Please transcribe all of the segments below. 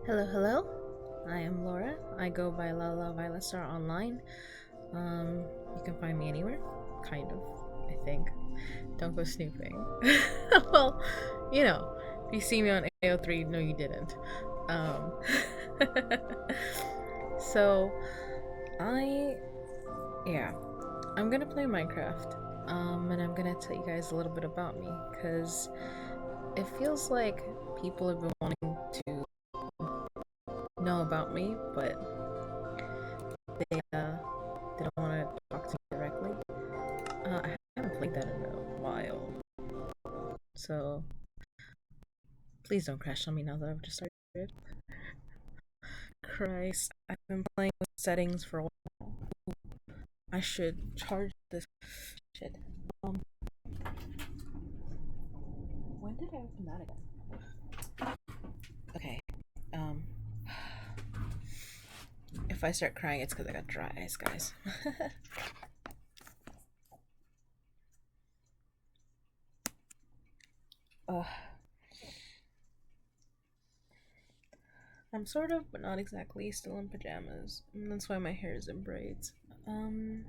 Hello, hello. I am Laura. I go by Lala Violet Star online. You can find me anywhere, kind of. I think. Don't go snooping. Well, you know, if you see me on AO3, no, you didn't. Um, so I, yeah, I'm gonna play Minecraft. And I'm gonna tell you guys a little bit about me, cause it feels like people have been wanting to know about me, but they don't want to talk to me directly. I haven't played that in a while, so please don't crash on me now that I've just started. Christ, I've been playing with settings for a while. I should charge this shit. Um, when did I open that again? Okay. Um, if I start crying, it's because I got dry eyes, guys. Ugh. I'm sort of, but not exactly, still in pajamas. And that's why my hair is in braids. Um,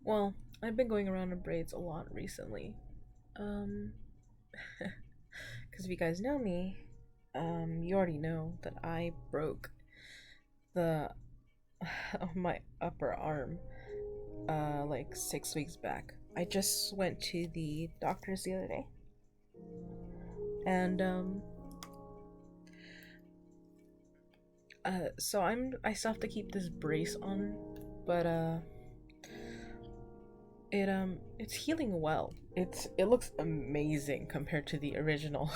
well, I've been going around in braids a lot recently. Um, because if you guys know me, you already know that I broke the my upper arm, like 6 weeks back. I just went to the doctor's the other day, and so I still have to keep this brace on, but it's healing well. It looks amazing compared to the original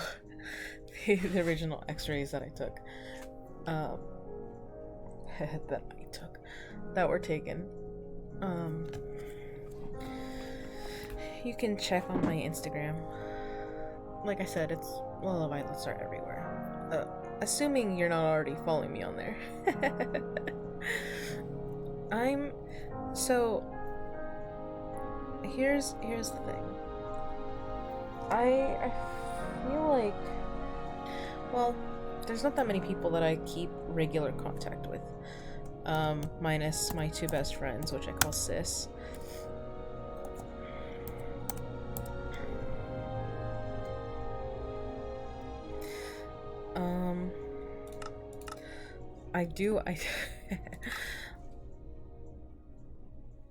the original x-rays that I took. Um that were taken. Um you can check on my Instagram. Like I said, it's Lala Violets are everywhere. Assuming you're not already following me on there. I'm so here's the thing. I feel like, well, there's not that many people that I keep regular contact with. Minus my two best friends, which I call sis. Um, I do, I,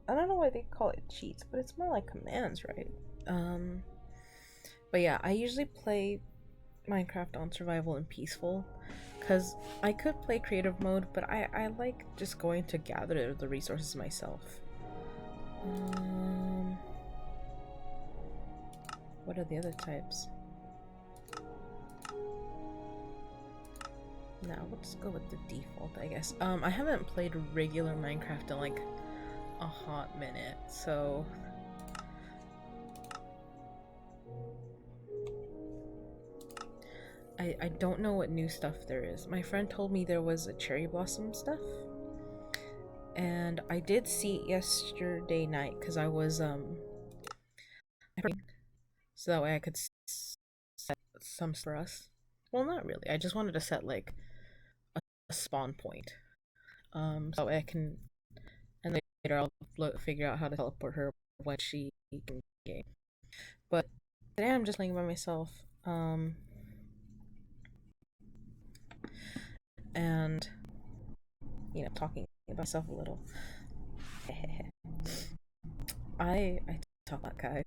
I don't know why they call it cheats, but it's more like commands, right? Um, but yeah, I usually play Minecraft on survival and peaceful, because I could play creative mode, but I like just going to gather the resources myself. Um, what are the other types? No, we'll just go with the default, I guess. I haven't played regular Minecraft in like a hot minute, so I don't know what new stuff there is. My friend told me there was a cherry blossom stuff, and I did see it yesterday night because I was so that way I could set some for us. Well, not really. I just wanted to set like a spawn point. So that way I can, and later I'll figure out how to teleport her when she can game. But today I'm just playing by myself. And talking about myself a little. I talk about guys,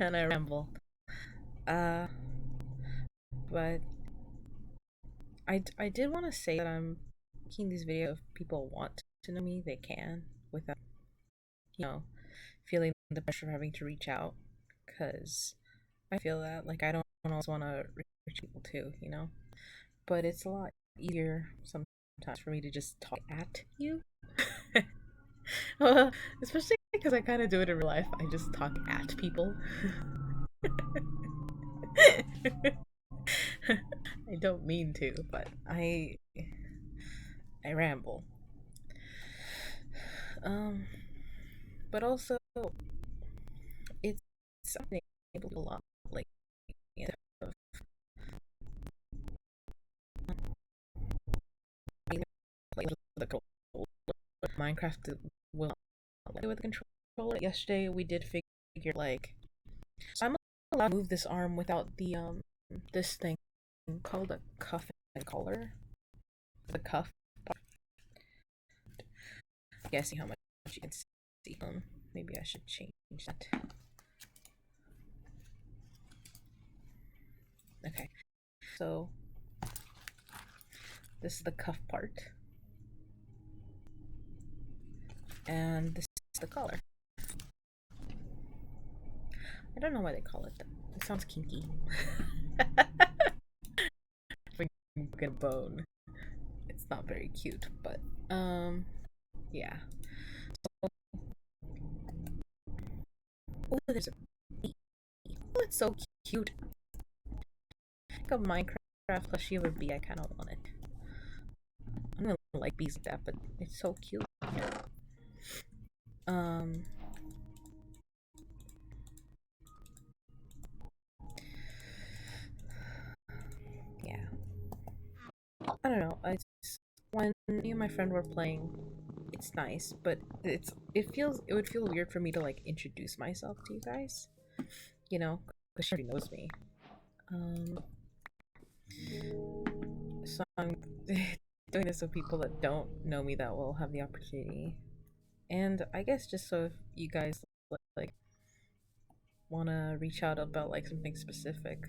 and I ramble. Uh, but I did want to say that I'm making these videos. If people want to know me, they can without you know feeling the pressure of having to reach out. Cause I feel that like I don't always want to reach people too. But it's a lot easier sometimes for me to just talk at you. Especially because I kind of do it in real life. I just talk at people. I don't mean to, but I ramble. Um, but also it's something able to do a lot like the controller. Minecraft will not play with the controller. Yesterday we did figure like, so I'm allowed to move this arm without the this thing called a cuff and collar. The cuff. Yeah, see how much you can see. Maybe I should change that. Okay, so this is the cuff part, and this is the collar. I don't know why they call it that. It sounds kinky. Broken bone. It's not very cute, but yeah. So, oh, there's a bee. Oh, it's so cute. Like a Minecraft plushie of a bee. I kind of want it. I don't like bees like that, but it's so cute. Yeah. I don't know. When me and my friend were playing, it's nice, but it would feel weird for me to like introduce myself to you guys, you know, because she already knows me. So I'm doing this so people that don't know me that well have the opportunity, and I guess just so if you guys like want to reach out about like something specific,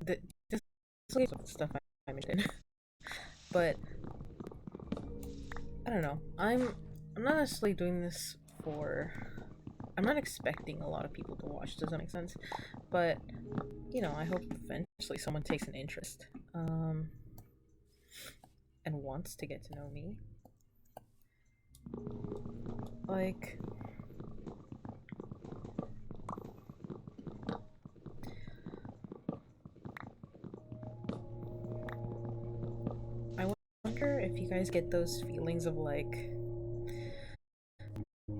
this is stuff I'm in. But I don't know. I'm not necessarily doing this for. I'm not expecting a lot of people to watch. Does that make sense? But you know, I hope eventually someone takes an interest, and wants to get to know me. Like, I wonder if you guys get those feelings of like,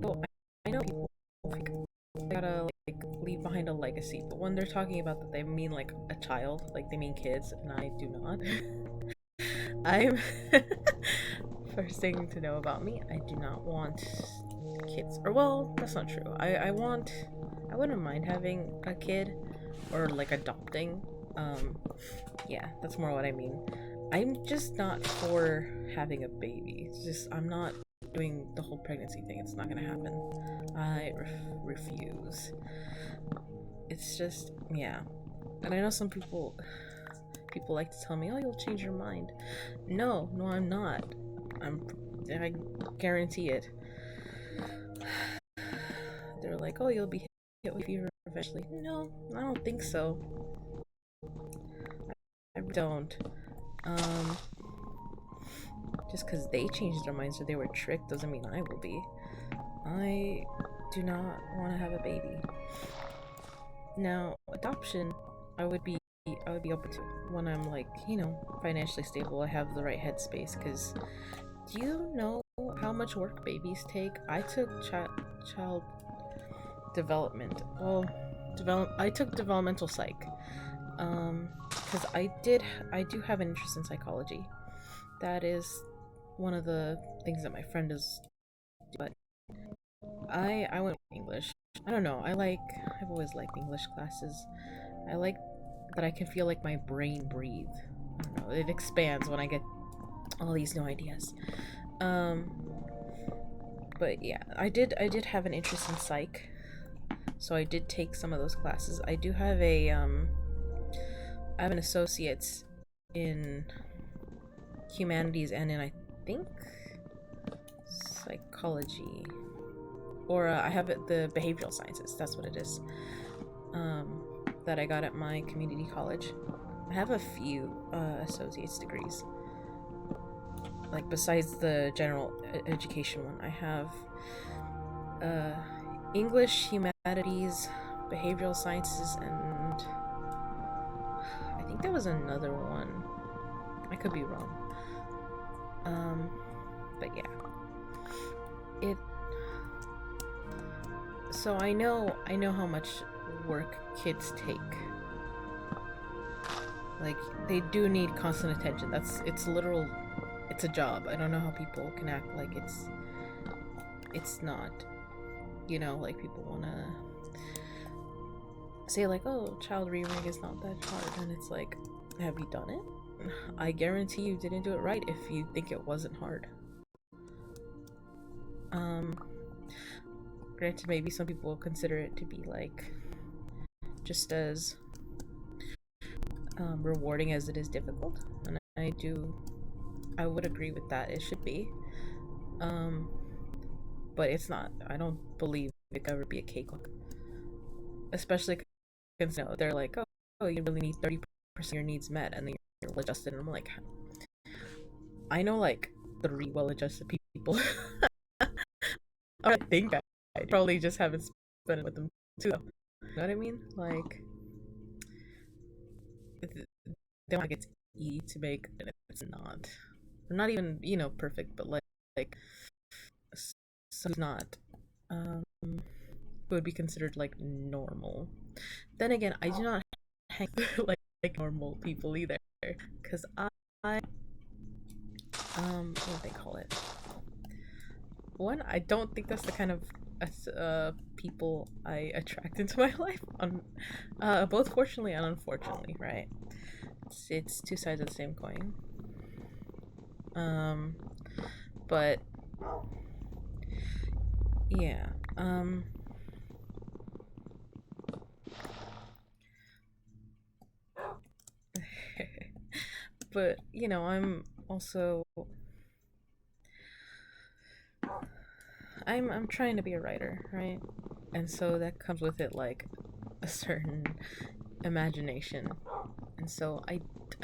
oh, I know people like they gotta like leave behind a legacy, but when they're talking about that, they mean like a child, like they mean kids, and I do not. I'm first thing to know about me, I do not want kids. Or well, that's not true. I wouldn't mind having a kid or like adopting. Yeah, that's more what I mean. I'm just not for having a baby. It's just I'm not doing the whole pregnancy thing. It's not gonna happen. I refuse. It's just, yeah. And I know some people like to tell me, "Oh, you'll change your mind." No, I'm not. I guarantee it. They're like, "Oh, you'll be hit with fever eventually." No, I don't think so. I don't. Just because they changed their minds or they were tricked doesn't mean I will be. I do not want to have a baby. Now, adoption, I would be open to when I'm like, you know, financially stable. I have the right headspace. Because do you know how much work babies take? I took child development. Well, I took developmental psych. Because I do have an interest in psychology. That is one of the things that my friend is. But I went with English. I don't know. I've always liked English classes. I like that I can feel like my brain breathe. I don't know. It expands when I get all these new ideas. But yeah, I did have an interest in psych, so I did take some of those classes. I do have I have an associate's in humanities and in, I think, psychology, or I have the behavioral sciences. That's what it is. That I got at my community college. I have a few associate's degrees. Like besides the general education one, I have English, humanities, behavioral sciences, and I think there was another one. I could be wrong. But yeah. So I know how much work kids take. Like, they do need constant attention. It's literal it's a job. I don't know how people can act like it's not. You know, like people wanna say like, oh, child rearing is not that hard, and it's like, have you done it? I guarantee you didn't do it right if you think it wasn't hard. Um, Granted, maybe some people consider it to be like just as rewarding as it is difficult, and I would agree with that. It should be, um, but it's not. I don't believe it could ever be a cakewalk, especially because they're like, oh, you really need 30% of your needs met, and then you're well adjusted. And I'm like, I know like 3 well-adjusted people. I think I probably just haven't spent it with them too. Though. You know what I mean? Like, they want it's easy to make, and it's not. Or not even perfect, but like so it's not. Would be considered like normal. Then again, I do not hang like normal people either, because I what do they call it? One, I don't think that's the kind of people I attract into my life. On both fortunately and unfortunately, right? It's two sides of the same coin. Um, but yeah. But I'm also I'm trying to be a writer, right? And so that comes with it like a certain imagination. And so I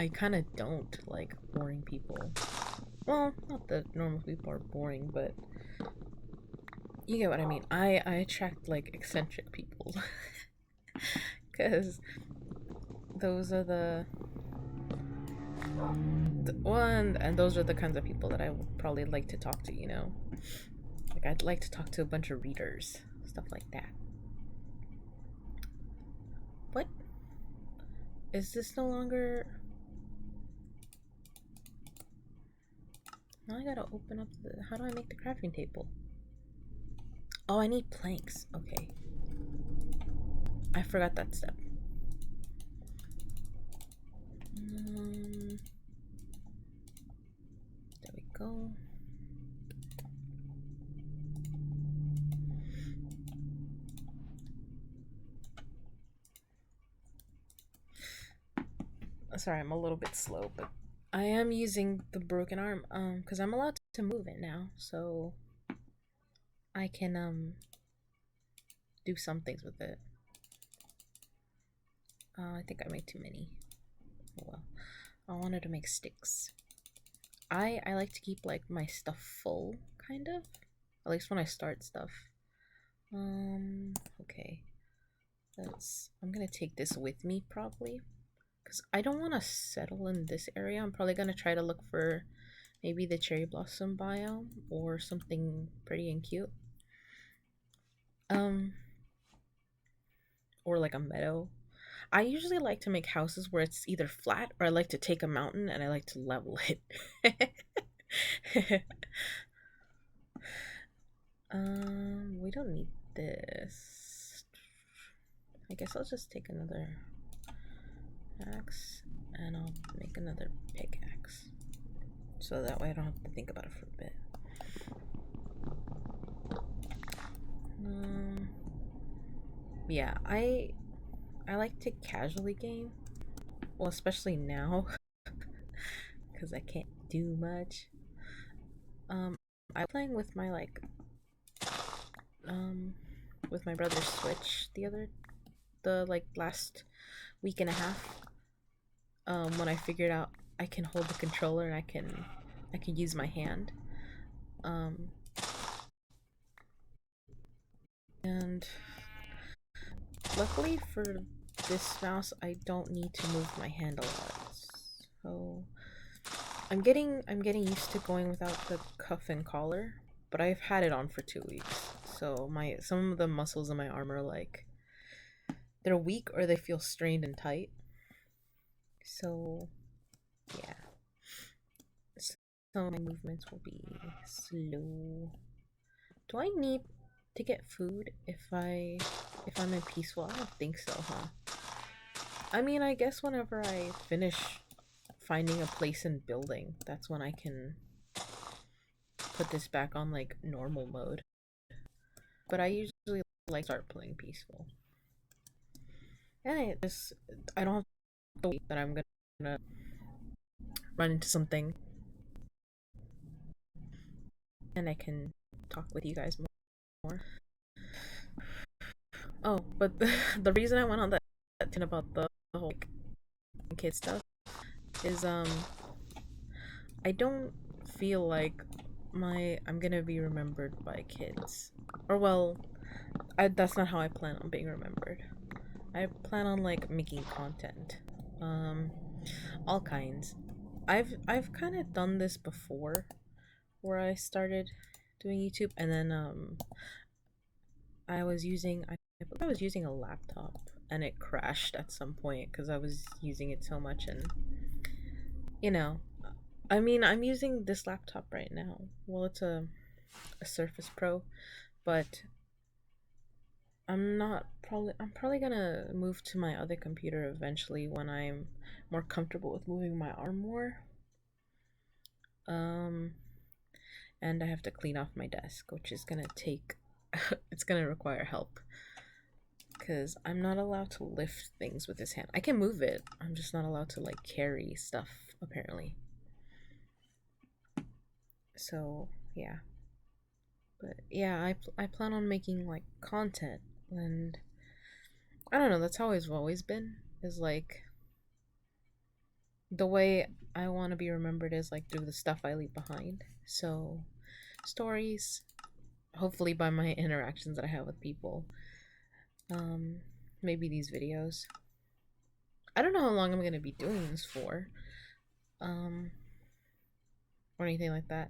kind of don't like boring people. Well, not that normal people are boring, but you get what I mean. I attract like eccentric people because those are the one, and those are the kinds of people that I would probably like to talk to. Like I'd like to talk to a bunch of readers, stuff like that. What is this no longer? Now I gotta open up the. How do I make the crafting table? Oh, I need planks. Okay. I forgot that step. There we go. Sorry, I'm a little bit slow, but I am using the broken arm because I'm allowed to move it now, so I can do some things with it. I think I made too many. Oh well. I wanted to make sticks. I like to keep like my stuff full, kind of. At least when I start stuff. Okay. I'm gonna take this with me probably. Because I don't want to settle in this area. I'm probably gonna try to look for maybe the cherry blossom biome or something pretty and cute. Um, or like a meadow. I usually like to make houses where it's either flat or I like to take a mountain and I like to level it. We don't need this. I guess I'll just take another axe and I'll make another pickaxe. So that way I don't have to think about it for a bit. Yeah, I like to casually game. Well, especially now, because I can't do much. I was playing with my with my brother's Switch the last week and a half. When I figured out I can hold the controller and I can use my hand. And luckily for this mouse, I don't need to move my hand a lot. So I'm getting used to going without the cuff and collar, but I've had it on for 2 weeks. So some of the muscles in my arm are like they're weak or they feel strained and tight. So yeah. some of my movements will be slow. Do I need to get food if I'm in peaceful? I don't think so, huh? I mean, I guess whenever I finish finding a place and building, that's when I can put this back on like normal mode. But I usually like start playing peaceful. And I don't have to wait that I'm gonna run into something and I can talk with you guys more. Oh, but the reason I went on that thing about the whole like, kid stuff is I don't feel like I'm gonna be remembered by kids. Or well, that's not how I plan on being remembered. I plan on like making content. Um all kinds. I've kind of done this before where I started doing YouTube and then I was using a laptop and it crashed at some point because I was using it so much and you know, I mean, I'm using this laptop right now. Well, it's a Surface Pro, but I'm probably gonna move to my other computer eventually when I'm more comfortable with moving my arm more. Um and I have to clean off my desk, which is gonna take it's gonna require help because I'm not allowed to lift things with this hand. I can move it. I'm just not allowed to like carry stuff apparently. So, yeah. But yeah, I plan on making like content and I don't know, that's how it's always been. Is like the way I want to be remembered is like through the stuff I leave behind. So, stories, hopefully by my interactions that I have with people. Um maybe these videos. I don't know how long I'm going to be doing this for. Um or anything like that.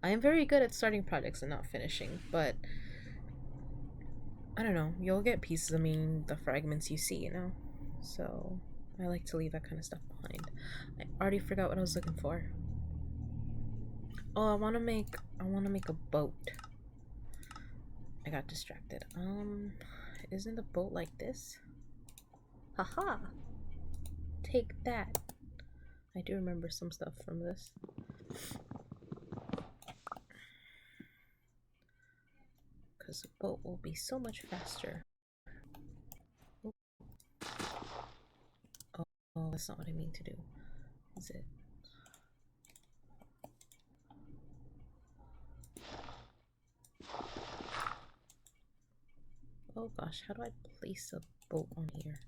I am very good at starting projects and not finishing, but I don't know. You'll get pieces of me, the fragments you see, you know? So I like to leave that kind of stuff behind. I already forgot what I was looking for. Oh, I wanna make a boat. I got distracted. Isn't the boat like this? Haha! Take that. I do remember some stuff from this. Because the boat will be so much faster. Oh, that's not what I mean to do. Is it? Oh gosh, how do I place a boat on here?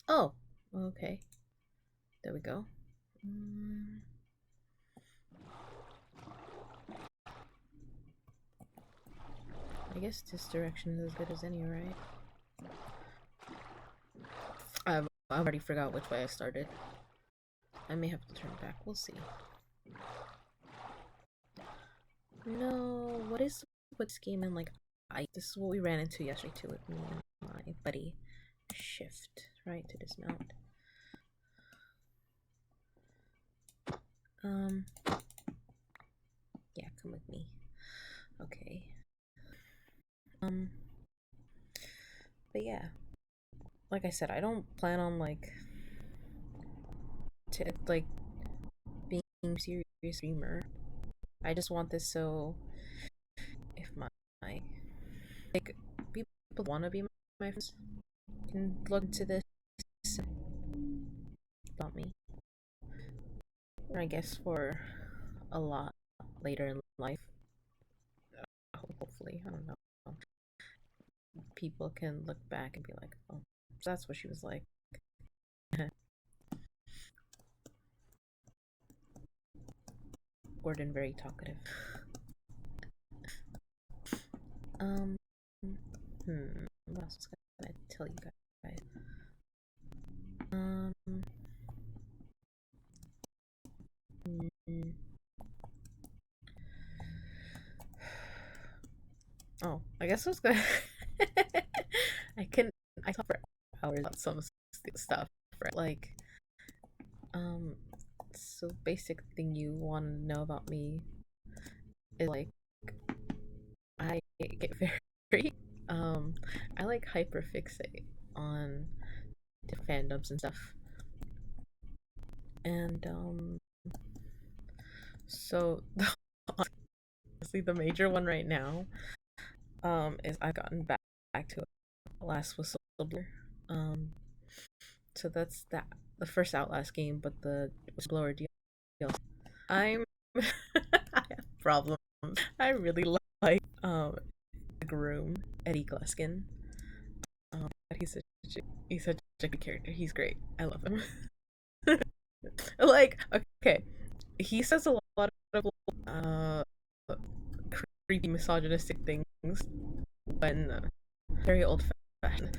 Oh, okay. There we go. I guess this direction is as good as any, right? I've already forgot which way I started. I may have to turn back. We'll see. No, what is with this game and like this is what we ran into yesterday too with me and my buddy. Shift, right, to dismount. Yeah, come with me. Okay. But yeah. Like I said, I don't plan on like being a serious streamer. I just want this so if my like people want to be my friends can look into this about me. Or I guess for a lot later in life. Hopefully, I don't know. People can look back and be like, oh, so that's what she was like. Gordon very talkative. What else was I gonna tell you guys? Oh, I guess I was gonna. I talk for hours about some stuff, right? Like, So basic thing you want to know about me is like I get very I like hyperfixate on different fandoms and stuff. And so honestly the major one right now is I've gotten back to Last Whistleblower. Um so that's that the first Outlast game, but the Whistleblower DLC. I'm I have problems. I really like the groom, Eddie Gluskin. He's such a good character. He's great. I love him. Like, okay, he says a lot of uh creepy misogynistic things when very old fashioned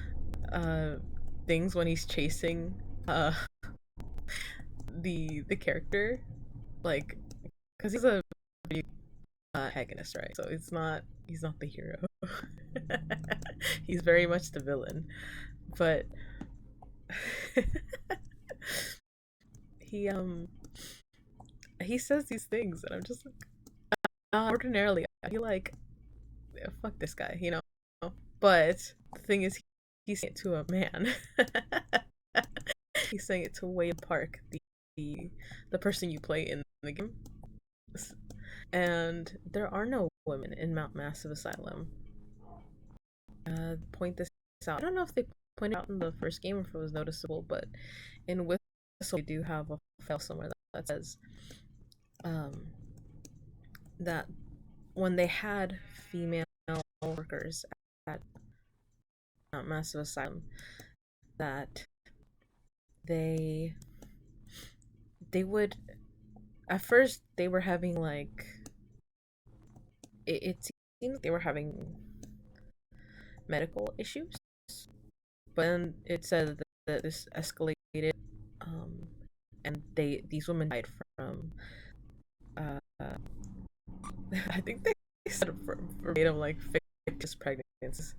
uh things when he's chasing uh the character, like, because he's a antagonist, right? So he's not the hero. He's very much the villain, but he he says these things, and I'm just like, ordinarily I feel like, yeah, fuck this guy, you know. But the thing is, he's saying it to a man. He's saying it to Wade Park, the the person you play in the game, and there are no women in Mount Massive Asylum. Point this out. I don't know if they pointed out in the first game or if it was noticeable, but in Whistle they do have a file somewhere that says um, that when they had female workers at Mount Massive Asylum, that they would, at first they were having like it seemed like they were having medical issues, but then it said that this escalated, um, and these women died from uh, I think they said verbatim like fictitious pregnancies.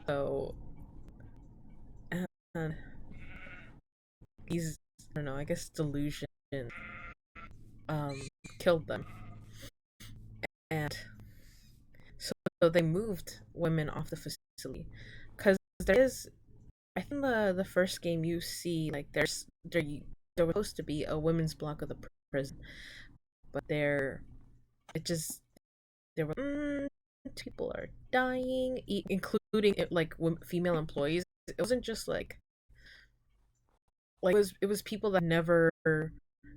So and these, I don't know, I guess delusion um killed them, and so, they moved women off the facility because there is, I think the first game you see, like, there was supposed to be a women's block of the prison, but it just there were people are dying, including like female employees. It wasn't just it was people that never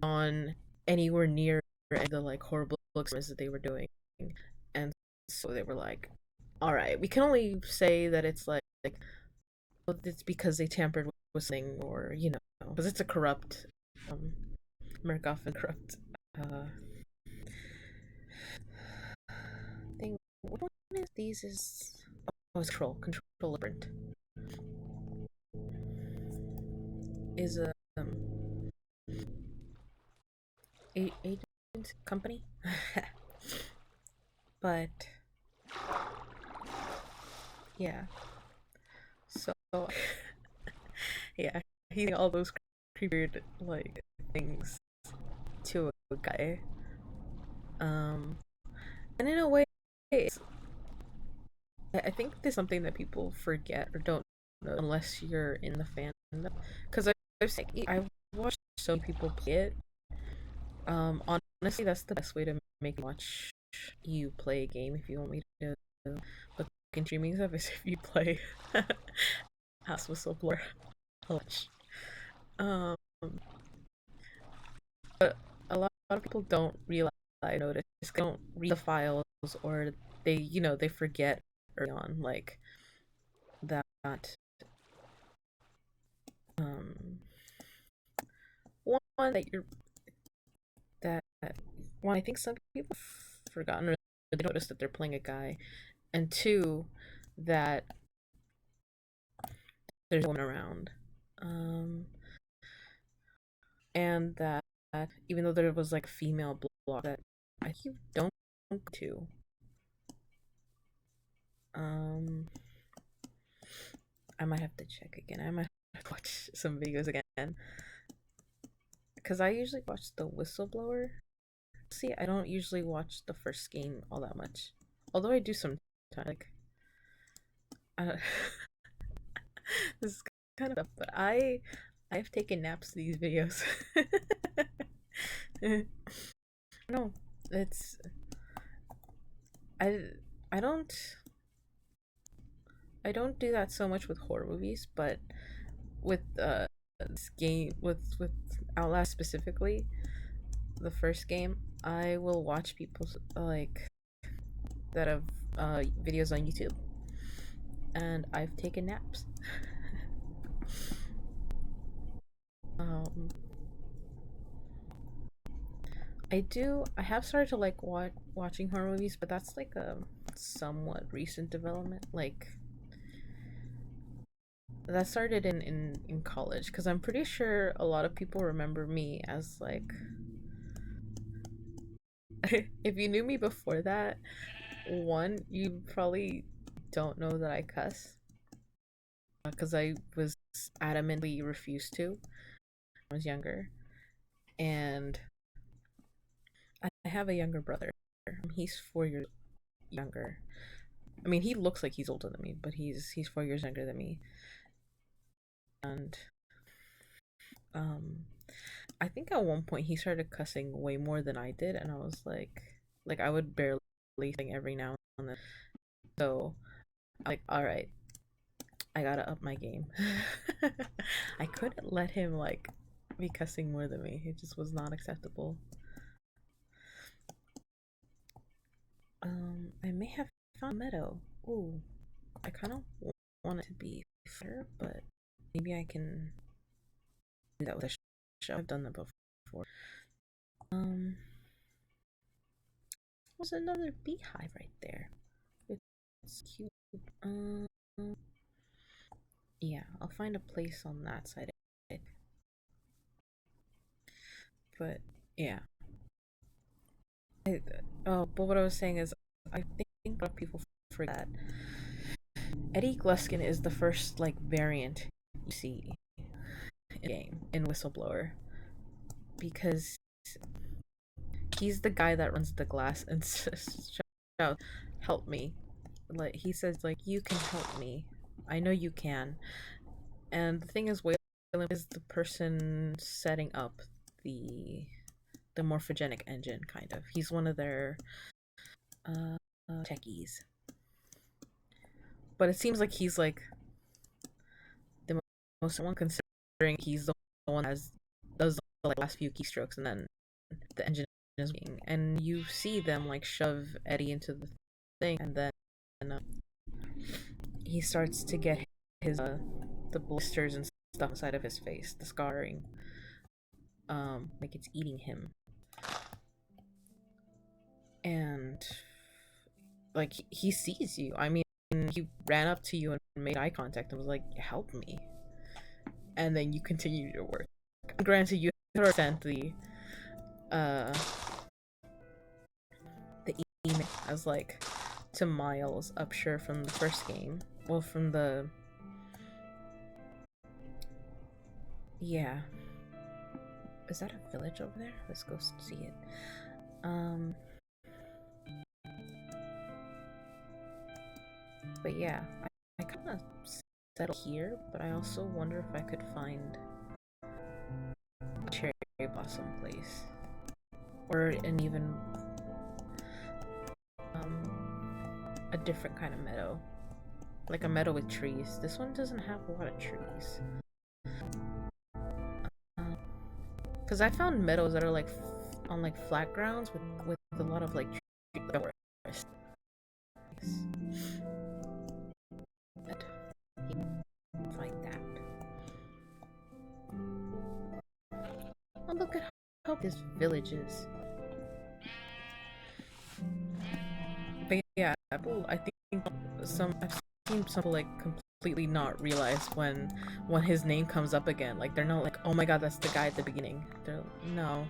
gone anywhere near the like horrible experiments that they were doing, and so they were like, all right, we can only say that it's like well, it's because they tampered with something, or you know, because it's a corrupt um Murkoff and corrupt uh thing. What one is these is, oh, it's control print is a agent company. But yeah, so yeah, he's all those creepy like things to a guy. Um, and in a way, I think there's something that people forget or don't know unless you're in the fandom. Because I've watched so many people play it. Honestly, that's the best way to make me watch you play a game. If you want me to look in streaming stuff, is if you play House Whistleblower a lot. Um, but a lot of people don't realize, notice, they don't read the files, or they forget early on, like that um one that you're that one, I think some people have forgotten, or they notice that they're playing a guy, and two, that there's no one around, um and that even though there was like female block that I think you don't go to, um I might have to check again. I might have to watch some videos again, because I usually watch the Whistleblower. See, I don't usually watch the first game all that much, although I do sometimes. Like, uh, this is kind of tough, but I've taken naps to these videos. No, it's I I don't I don't do that so much with horror movies, but with this game with Outlast specifically, the first game, I will watch people's like that have videos on YouTube, and I've taken naps. um, I have started to like watching horror movies, but that's like a somewhat recent development. Like that started in college because I'm pretty sure a lot of people remember me as like if you knew me before that, one, you probably don't know that I cuss because I was adamantly refused to when I was younger. And I have a younger brother. He's 4 years younger. I mean, he looks like he's older than me, but he's 4 years younger than me. And um, I think at one point he started cussing way more than I did, and I was like I would barely sing every now and then. So, I'm like, all right, I gotta up my game. I couldn't let him like be cussing more than me. It just was not acceptable. I may have found a meadow. Ooh, I kind of want it to be fair, but maybe I can do that with a show. I've done that before. Um, there's another beehive right there. It's cute. Um, yeah, I'll find a place on that side. But yeah, I, oh, but what I was saying is, I think a lot of people forget that Eddie Gluskin is the first like variant you see in the game in Whistleblower because he's the guy that runs the glass and shouts, "Help me!" Like he says, like you can help me. I know you can. And the thing is, Waylon is the person setting up the morphogenic engine, kind of. He's one of their techies. But it seems like he's like the most one, considering he's the one that does the like, last few keystrokes, and then the engine is working. And you see them like shove Eddie into the thing, and then he starts to get his the blisters and stuff inside of his face, the scarring, like it's eating him. And like he sees you. I mean, he ran up to you and made eye contact and was like, "Help me," and then you continue your work. Granted, you sent uh the email as like to Miles Upshur from the first game. Well, from the yeah. Is that a village over there? Let's go see it. But yeah, I kind of settled here, but I also wonder if I could find a cherry blossom place, or an even a different kind of meadow, like a meadow with trees. This one doesn't have a lot of trees. Because I found meadows that are like on like flat grounds with a lot of like forest. Find that. Oh, look at how this village is. But yeah, I think I've seen some people like completely not realize when his name comes up again. Like they're not like, oh my god, that's the guy at the beginning. They're like, no.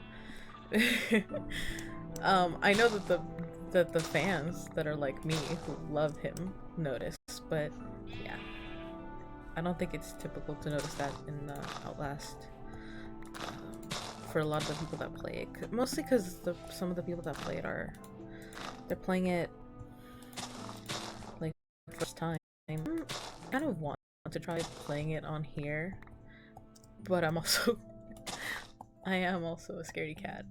I know that the fans that are like me who love him notice, but yeah, I don't think it's typical to notice that in Outlast. for a lot of the people that play it. Mostly because some of the people that play it they're playing it like first time. I kind of want to try playing it on here, but I am also a scaredy cat.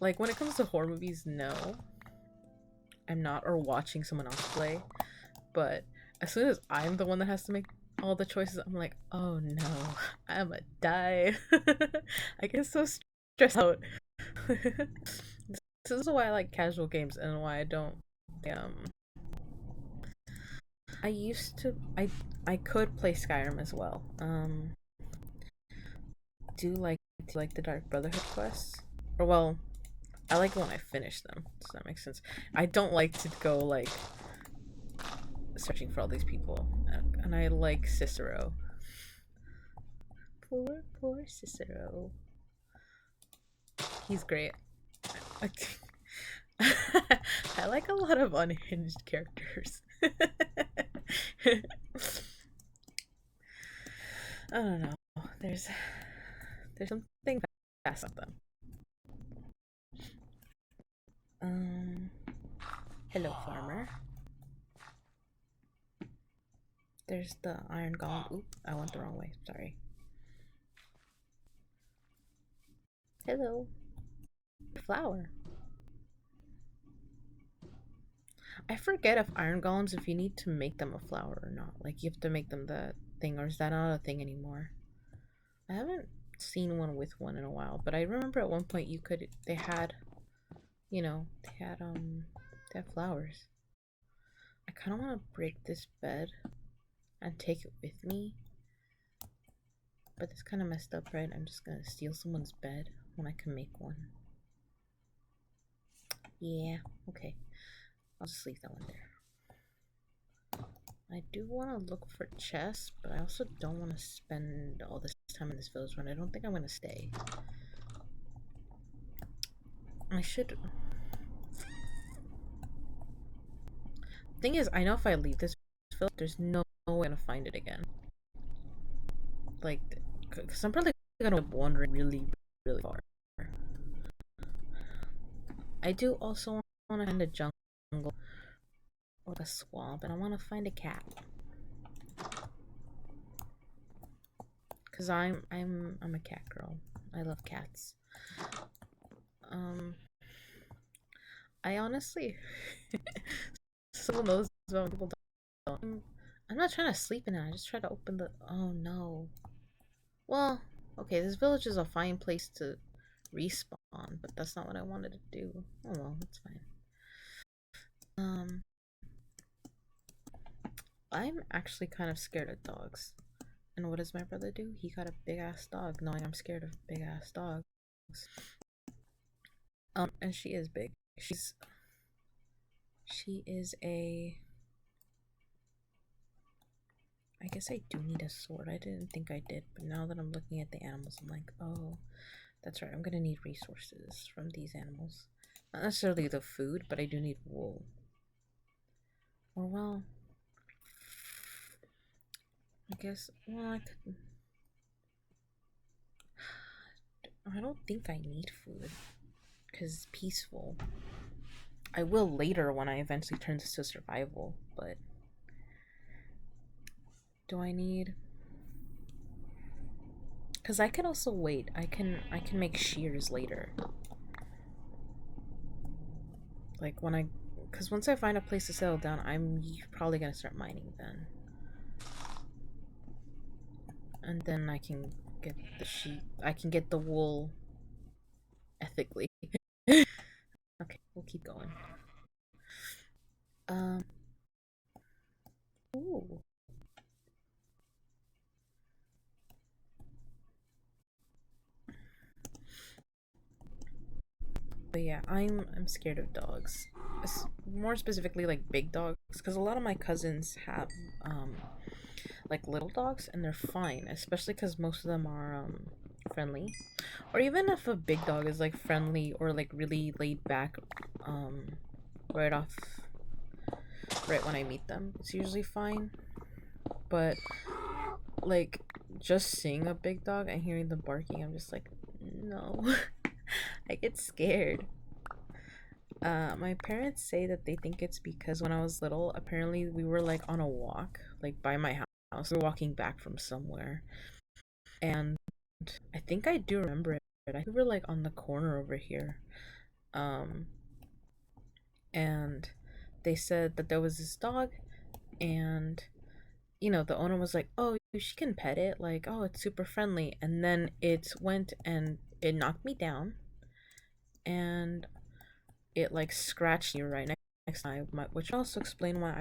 Like when it comes to horror movies, no, I'm not, or watching someone else play. But as soon as I'm the one that has to make all the choices, I'm like, oh no, I'ma die. I get so stressed out. This is why I like casual games and why I don't. Um, I used to. I could play Skyrim as well. Do like the Dark Brotherhood quests, or well, I like it when I finish them. Does that make sense? I don't like to go like searching for all these people, and I like Cicero. Poor Cicero. He's great. I like a lot of unhinged characters. I don't know. There's something fast about them. Hello, farmer. There's the iron golem. Oop, I went the wrong way. Sorry. Hello. Flower. I forget if iron golems, if you need to make them a flower or not. Like, you have to make them the thing, or is that not a thing anymore? I haven't seen one with one in a while, but I remember at one point they had, they had flowers. I kind of want to break this bed and take it with me, but it's kind of messed up, right? I'm just gonna steal someone's bed when I can make one. Yeah, okay. I'll just leave that one there. I do want to look for chests, but I also don't want to spend all this time in this village run. I don't think I'm going to stay. I should... Thing is, I know if I leave this village, there's no way I'm going to find it again. Like, because I'm probably going to be wandering really, really far. I do also want to find a jungle or a swamp, and I want to find a cat. Cause I'm a cat girl. I love cats. I honestly, someone knows about people don't. I'm not trying to sleep in it. I just try to open the. Oh no. Well, okay. This village is a fine place to respawn, but that's not what I wanted to do. Oh well, that's fine. I'm actually kind of scared of dogs. And what does my brother do? He got a big ass dog, knowing I'm scared of big ass dogs. And she is big. She is a... I guess I do need a sword. I didn't think I did, but now that I'm looking at the animals, I'm like, oh, that's right. I'm gonna need resources from these animals. Not necessarily the food, but I do need wool. Or well, I guess, well, I don't think I need food, because it's peaceful. I will later when I eventually turn this to survival, but do I need... Because I can also wait. I can make shears later. Like when because once I find a place to settle down, I'm probably gonna start mining then. And then I can get the sheep. I can get the wool ethically. Okay, we'll keep going. Ooh. But yeah, I'm scared of dogs. More specifically, like big dogs, because a lot of my cousins have like little dogs, and they're fine. Especially because most of them are friendly, or even if a big dog is like friendly or like really laid back, right when I meet them, it's usually fine. But like just seeing a big dog and hearing them barking, I'm just like, No. I get scared. My parents say that they think it's because when I was little, apparently we were like on a walk, like by my house. We were walking back from somewhere. And I think I do remember it. I think we were like on the corner over here. Um, and they said that there was this dog, and the owner was like, "Oh, she can pet it. Like, oh, it's super friendly." And then it went and it knocked me down, and it like scratched me right next time, which also explain why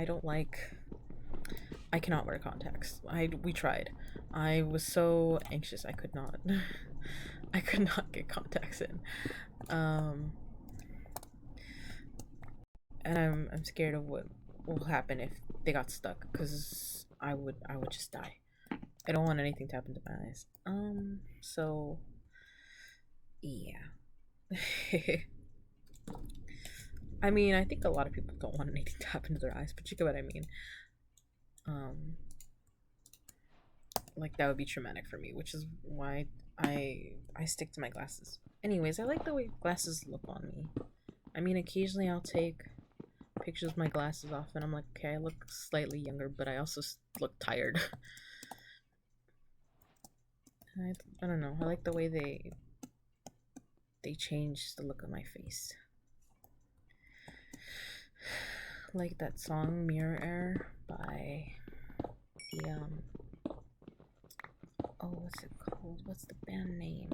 I cannot wear contacts. We tried. I was so anxious I could not. I could not get contacts in. Um, and I'm scared of what will happen if they got stuck, because I would just die. I don't want anything to happen to my eyes. So yeah. I mean, I think a lot of people don't want anything to happen to their eyes, but you get what I mean. Um, like that would be traumatic for me, which is why I stick to my glasses. Anyways, I like the way glasses look on me. I mean, occasionally I'll take pictures with my glasses off, and I'm like, okay, I look slightly younger, but I also look tired. I don't know. I like the way they change the look of my face. Like that song Mirror Air by the oh, what's it called? What's the band name?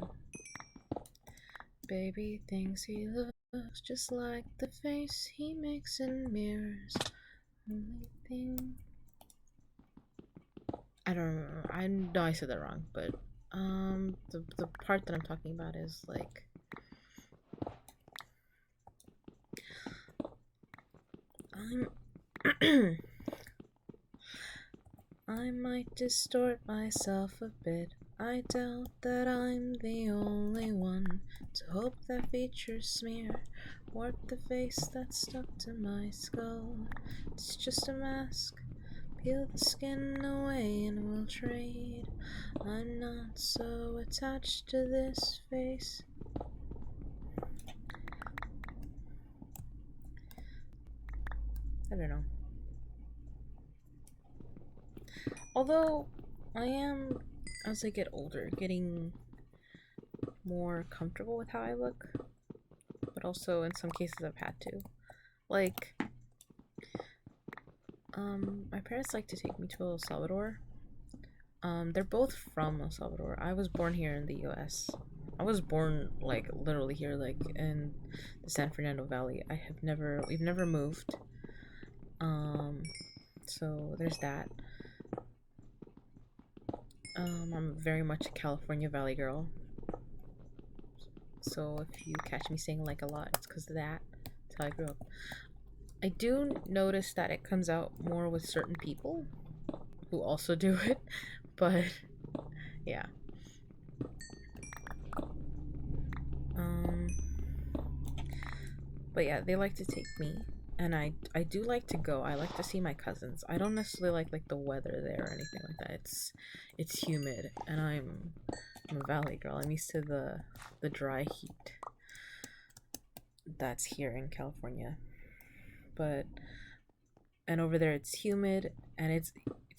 Baby thinks he looks just like the face he makes in mirrors. Only thing I don't remember. I know I said that wrong, but the part that I'm talking about is like I'm I might distort myself a bit. I doubt that I'm the only one to hope that features smear warp the face that's stuck to my skull. It's just a mask. Peel the skin away and we'll trade. I'm not so attached to this face. I don't know. Although I am, as I get older, getting more comfortable with how I look, but also in some cases I've had to. Like, my parents like to take me to El Salvador. They're both from El Salvador. I was born here in the US. I was born like literally here, like in the San Fernando Valley. We've never moved. So there's that. I'm very much a California Valley girl. So if you catch me saying like a lot, it's because of that. That's how I grew up. I do notice that it comes out more with certain people who also do it, but yeah. But yeah, they like to take me, and I do like to go. I like to see my cousins. I don't necessarily like the weather there or anything like that. It's humid, and I'm a valley girl. I'm used to the dry heat that's here in California. But and over there it's humid, and it's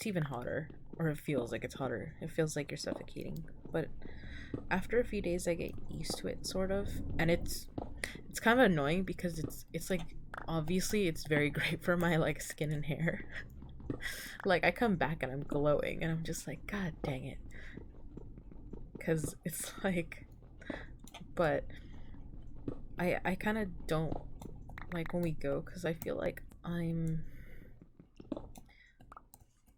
even hotter, or it feels like it's hotter. It feels like you're suffocating. But after a few days I get used to it, sort of, and it's kind of annoying because it's like obviously it's very great for my like skin and hair. Like I come back and I'm glowing, and I'm just like, god dang it, because it's like, but I kind of don't like when we go, because I feel like I'm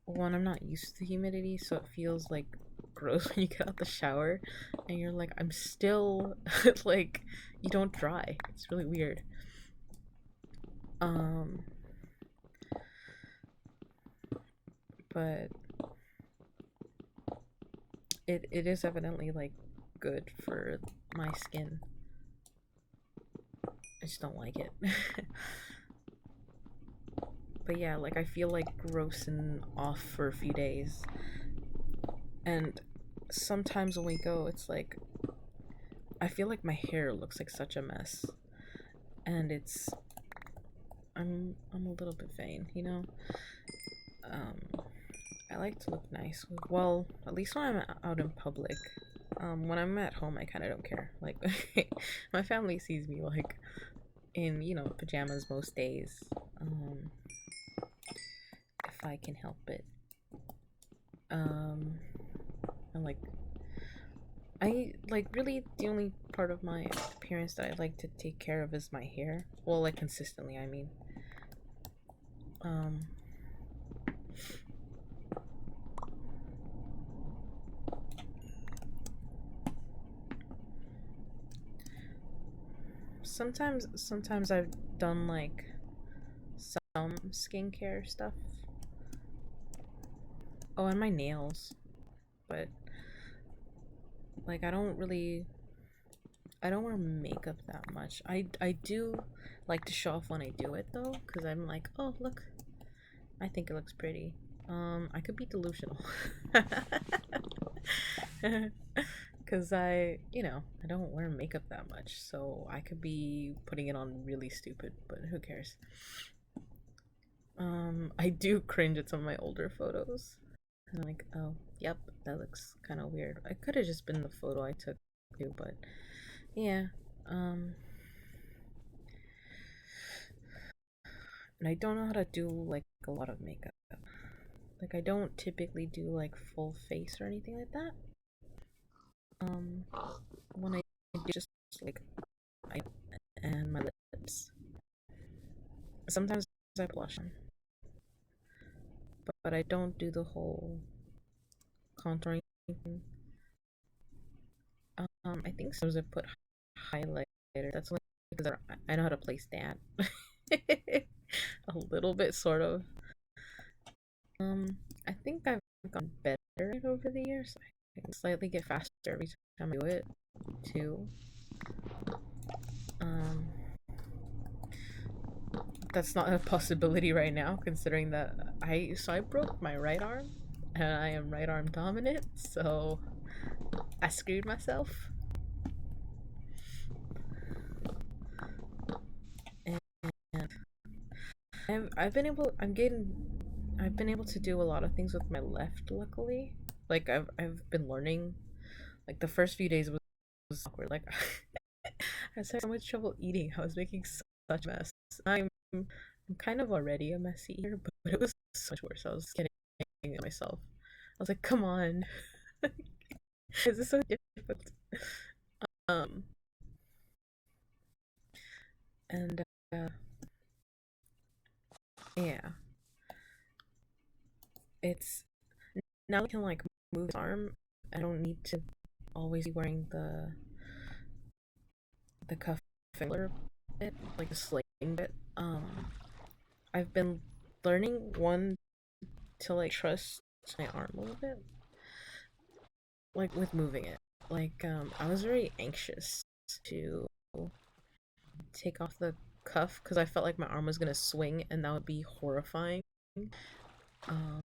not used to the humidity, so it feels like gross when you get out the shower and you're like, I'm still like, you don't dry. It's really weird. Um but it is evidently like good for my skin. I just don't like it. But yeah, like I feel like gross and off for a few days. And sometimes when we go, it's like I feel like my hair looks like such a mess, and I'm a little bit vain, you know. Um, I like to look nice. Well, at least when I'm out in public. When I'm at home, I kind of don't care. Like, my family sees me like in pajamas most days. If I can help it. Um, and like I like really the only part of my appearance that I like to take care of is my hair. Well, like consistently, I mean. Um, sometimes I've done like some skincare stuff. Oh, and my nails, but like I don't wear makeup that much. I do like to show off when I do it though, because I'm like, oh look, I think it looks pretty. I could be delusional. Because I don't wear makeup that much, so I could be putting it on really stupid, but who cares? I do cringe at some of my older photos. And I'm like, oh, yep, that looks kind of weird. I could have just been the photo I took too, but yeah. Um, and I don't know how to do like a lot of makeup. Like I don't typically do like full face or anything like that. Um, when I do just like I and my lips. Sometimes I blush on, but I don't do the whole contouring thing. I think sometimes I put highlighter. That's only because I know how to place that. A little bit, sort of. I think I've gotten better at it over the years. I can slightly get faster every time I do it, too. Um, that's not a possibility right now, considering that I broke my right arm, and I am right arm dominant, so I screwed myself. And I've been able to do a lot of things with my left, luckily. Like I've been learning. Like the first few days was awkward. Like I was having so much trouble eating. I was making such a mess. I'm kind of already a messy eater, but it was so much worse. I was getting at myself. I was like, come on. Is this so difficult? Um and yeah, it's now I can like move his arm. I don't need to always be wearing the cuff filler bit, like the sling bit. I've been learning to like trust my arm a little bit, like with moving it. Like I was very anxious to take off the cuff because I felt like my arm was gonna swing and that would be horrifying. Um,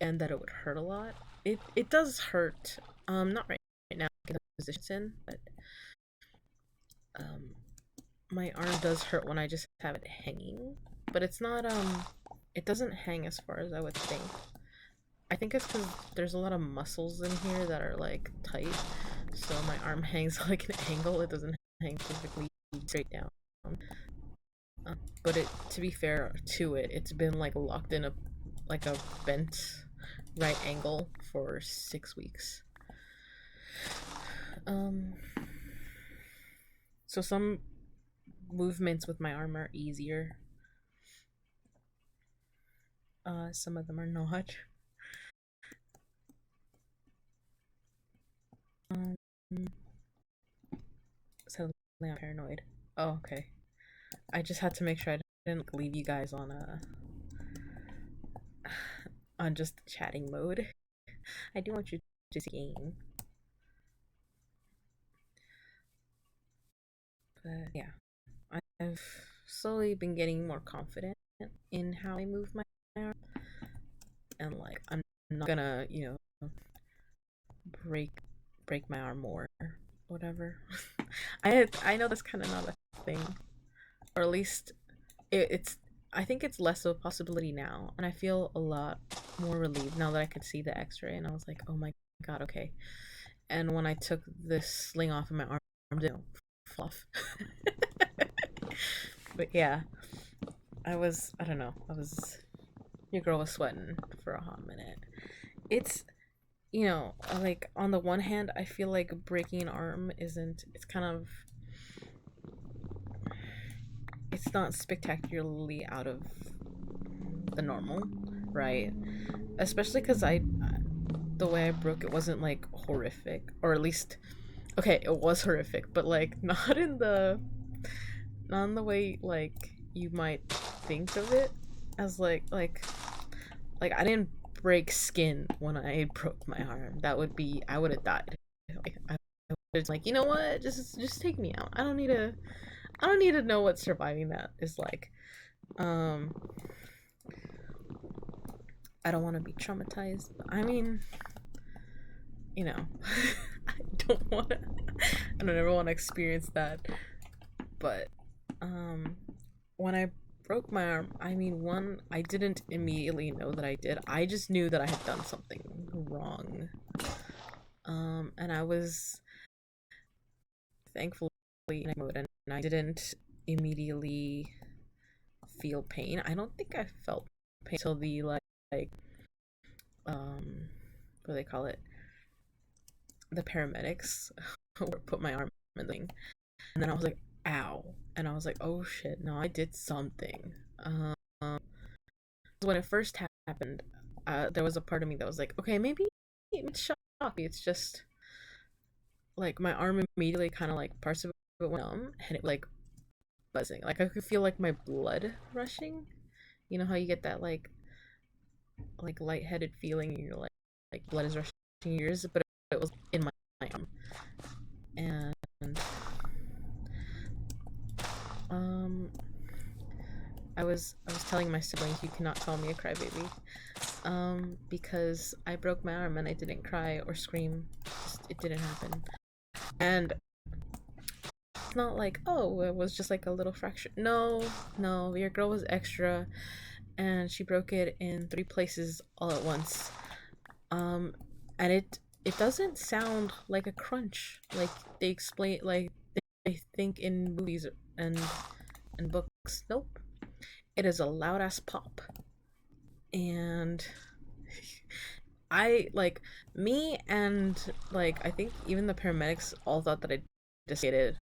and that it would hurt a lot. It does hurt. Not right now, in the position it's in, but um, my arm does hurt when I just have it hanging. But it's not it doesn't hang as far as I would think. I think it's because there's a lot of muscles in here that are like tight, so my arm hangs like an angle. It doesn't hang perfectly straight down. But to be fair to it, it's been like locked in a bent right angle for 6 weeks. Um, so some movements with my arm are easier. Some of them are not. Um, Suddenly I'm paranoid. Oh, okay. I just had to make sure I didn't leave you guys on on just chatting mode. I do want you to see game, but yeah, I've slowly been getting more confident in how I move my arm, and like I'm not gonna break break my arm more whatever. I know that's kind of not a thing, or at least it's. I think it's less of a possibility now, and I feel a lot more relieved now that I could see the X-ray, and I was like, oh my god, okay. And when I took this sling off of my arm, fluff. But yeah, I don't know, your girl was sweating for a hot minute. It's, like on the one hand, I feel like breaking an arm isn't, it's not spectacularly out of the normal, right? Especially because the way I broke it wasn't like horrific, or at least, okay, it was horrific, but like not in the way like you might think of it as like I didn't break skin when I broke my arm. That would be I would have died. Like, I was like, you know what? Just take me out. I don't need to know what surviving that is like. Um, I don't want to be traumatized. I mean, you know, I don't want to. I don't ever want to experience that. But um, when I broke my arm, I mean, one, I didn't immediately know that I did. I just knew that I had done something wrong. And I was thankfully in a mode, and I didn't immediately feel pain. I don't think I felt pain until the like um what do they call it? The paramedics put my arm in the thing. And then I was like, ow. And I was like, oh shit, no, I did something. Um when it first happened, there was a part of me that was like, okay, maybe it's shock. It's just like my arm immediately kind of like parts of it went numb and it like buzzing. Like I could feel like my blood rushing. You know how you get that like lightheaded feeling in your like blood is rushing in your ears, but it was in my arm. And um I was telling my siblings you cannot call me a crybaby. Because I broke my arm and I didn't cry or scream. It didn't happen. And it's not like, oh, it was just like a little fracture. No, no, your girl was extra and she broke it in three places all at once. Um, and it doesn't sound like a crunch like they explain, like they think in movies and books. Nope, it is a loud ass pop, and I like me and like I think even the paramedics all thought that I dislocated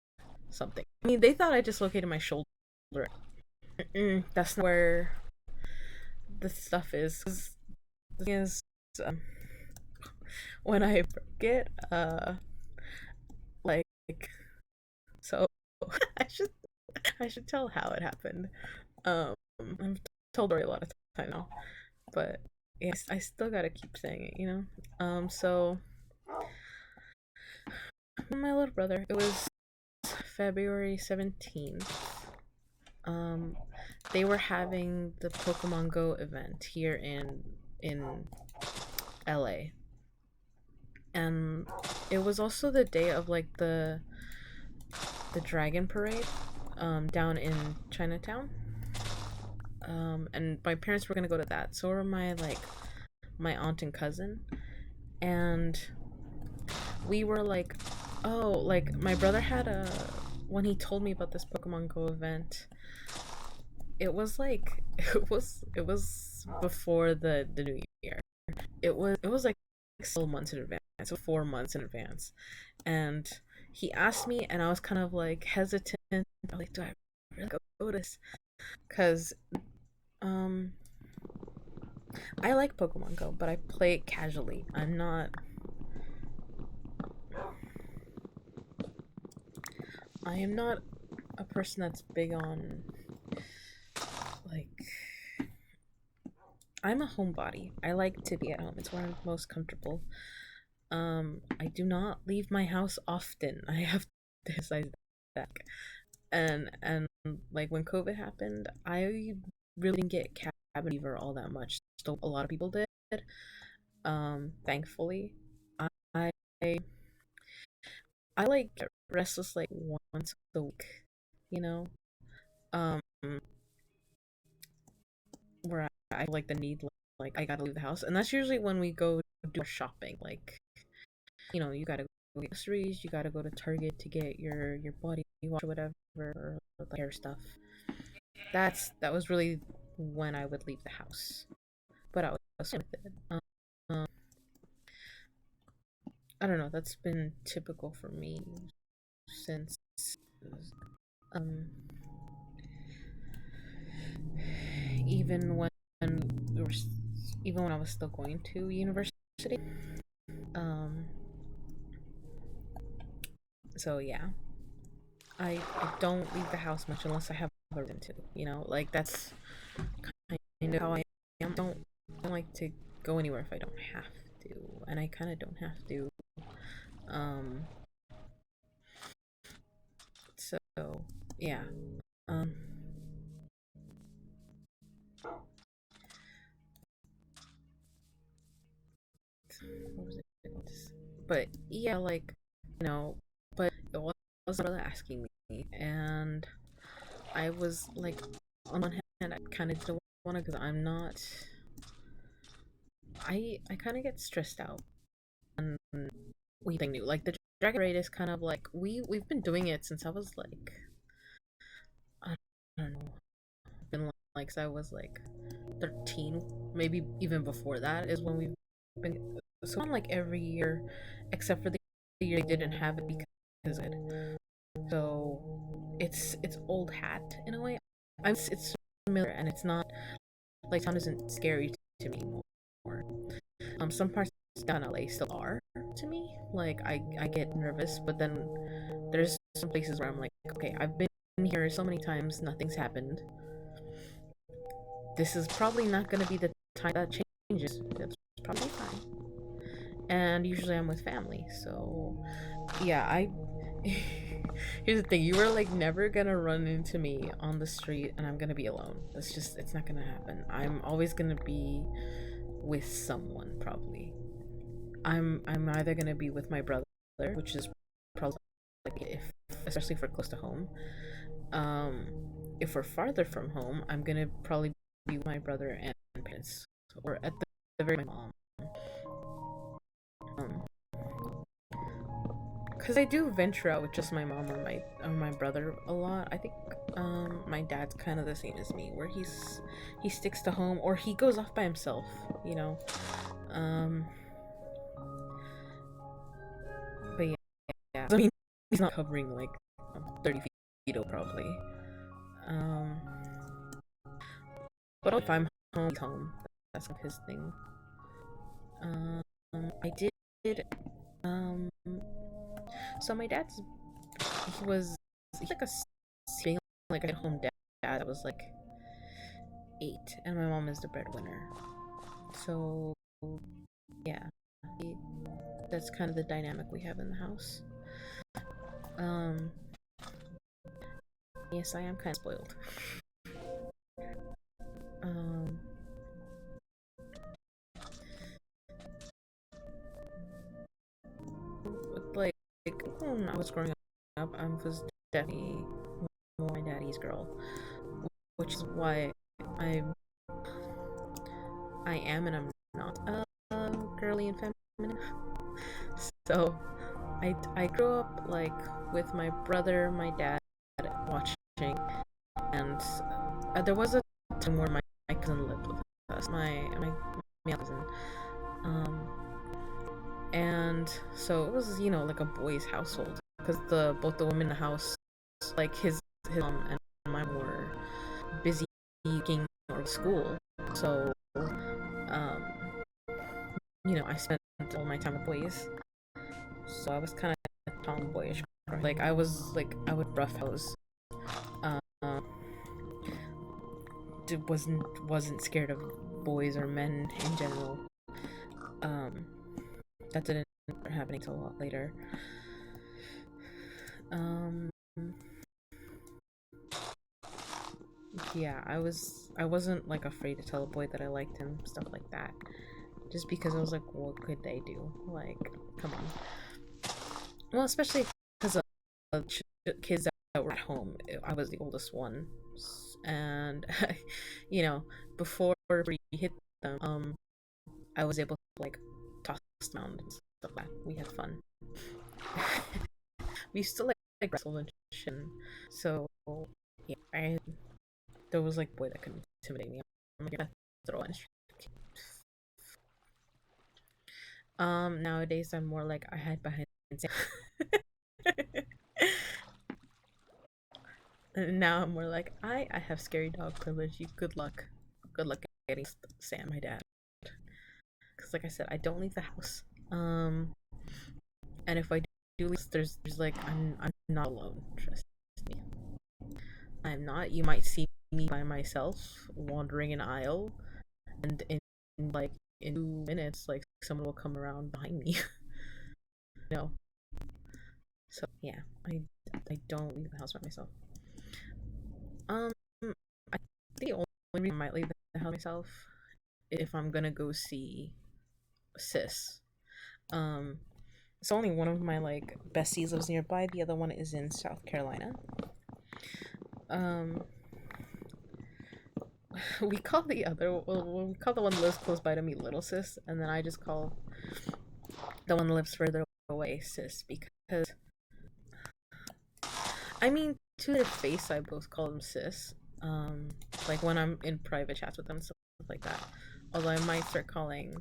something. I mean, they thought I dislocated my shoulder. That's not where the stuff is. 'Cause the thing is, um, when I broke it, like so, I should I should tell how it happened. I've told her a lot of time now, but yes, I still gotta keep saying it, you know. So my little brother, it was February 17th. Um, they were having the Pokemon Go event here in LA, and it was also the day of like the Dragon Parade, down in Chinatown. And my parents were gonna go to that. So were my aunt and cousin, and we were like, oh, like my brother had a when he told me about this Pokemon Go event, it was like it was before the new year. It was like 6 months in advance, so 4 months in advance, and he asked me, and I was kind of like hesitant. Like, do I really go to this? Because um, I like Pokemon Go, but I play it casually. I am not a person that's big on like I'm a homebody. I like to be at home. It's where I'm most comfortable. I do not leave my house often. I have to emphasize that. And like when COVID happened, I really didn't get cabin fever all that much. So a lot of people did. Thankfully, I I like get restless like once a week, you know, um, where I like the need like I gotta leave the house, and that's usually when we go do our shopping. Like, you gotta go get groceries, you gotta go to Target to get your body wash or whatever, or the hair stuff. That was really when I would leave the house, but I was fine with it. Um, I don't know. That's been typical for me since um even when we were even when I was still going to university. Um, so yeah, I don't leave the house much unless I have a reason to. Like that's kind of how I am. I don't like to go anywhere if I don't have to, and I kind of don't have to. Um, so yeah. Um, what was it? But yeah, like you know, but it was really asking me, and I was like, on one hand, I kind of didn't want to because I'm not. I kind of get stressed out when we think new. Like the Dragon Raid is kind of like we've been doing it since I was like I don't know, been like since I was like 13, maybe even before that is when we've been so on like every year, except for the year they didn't have it because of it. So it's old hat in a way. It's familiar and it's not like sound isn't scary to me anymore. Some parts down LA still are to me. Like I get nervous, but then there's some places where I'm like, okay, I've been here so many times, nothing's happened. This is probably not gonna be the time that changes. It's probably fine. And usually I'm with family, so yeah, I here's the thing, you are like never gonna run into me on the street and I'm gonna be alone. It's not gonna happen. I'm always gonna be with someone probably. I'm either gonna be with my brother, which is probably like if especially if we're close to home. Um, if we're farther from home, I'm gonna probably be with my brother and parents, or at the very my mom. Um, because I do venture out with just my mom or my brother a lot. I think my dad's kind of the same as me, where he sticks to home or he goes off by himself. You know, um, but yeah. I mean, he's not covering like 30 feet probably. Um, but if I'm home, he's home. That's kind of his thing. Um, I did. Um, so my dad's he's like being like a home dad that was like 8, and my mom is the breadwinner. So yeah, he, that's kind of the dynamic we have in the house. Um, yes, I am kind of spoiled. Um, like when I was growing up, I was definitely more my daddy's girl, which is why I'm I am and I'm not girly and feminine. So I grew up like with my brother, my dad watching, and there was a time where my cousin lived with us, my male cousin, um, and so it was like a boys' household because the both the women in the house, like his mom and mine were busy working or school, so um I spent all my time with boys, so I was kind of tomboyish. Like I would roughhouse. Um, wasn't scared of boys or men in general. Um, that didn't start happening until a lot later. Um, yeah, I wasn't like afraid to tell a boy that I liked him, stuff like that. Just because I was like, what could they do? Like, come on. Well, especially kids that were at home. I was the oldest one, and you know, before we hit them, I was able to like toss them around and stuff like that. We had fun. We used to like wrestle and shit. So yeah, there was like boy that could intimidate me. I'm gonna throw in. Nowadays I'm more like I hide behind. Now I'm more like I have scary dog privilege. You good luck getting Sam, my dad. Because like I said, I don't leave the house. And if I do leave, there's like I'm not alone. Trust me, I'm not. You might see me by myself wandering an aisle, and in like in 2 minutes, like someone will come around behind me. No, so yeah, I don't leave the house by myself. Um, I think the only reason I might leave the house myself if I'm gonna go see sis. Um, so only one of my like besties lives nearby. The other one is in South Carolina. Um, we call the other well, we call the one that lives close by to me little sis, and then I just call the one that lives further away sis because I mean to their face I both call them sis. Like when I'm in private chats with them stuff like that. Although I might start calling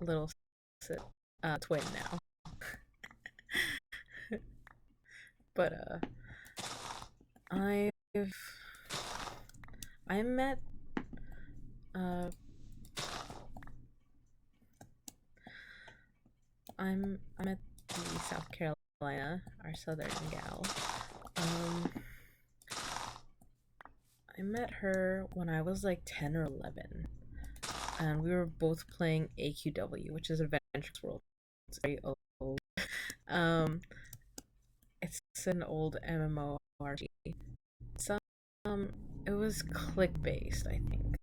little sis twin now. But I've I met uh I'm at the South Carolina, our southern gal. Um I met her when I was like 10 or 11. And we were both playing AQW, which is Adventures World. It's very old. Um it's an old MMORPG. Some it was click based, I think.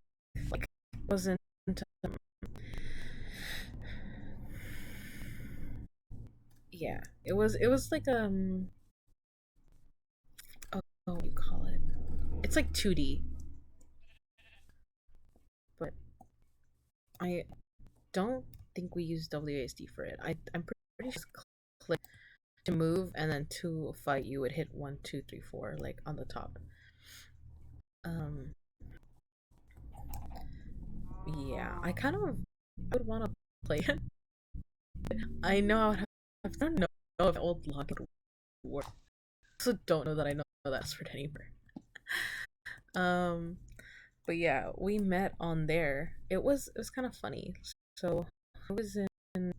Like it wasn't yeah. It was like oh, what do you call it? It's like 2D, but I don't think we use WASD for it. I'm pretty sure it's click to move and then to fight you would hit 1, 2, 3, 4 like on the top. Um yeah, I kind of would want to play it. I know I would have to know if old login would work. I also don't know that I know that password anymore. Um but yeah, we met on there. It was kind of funny. So I was in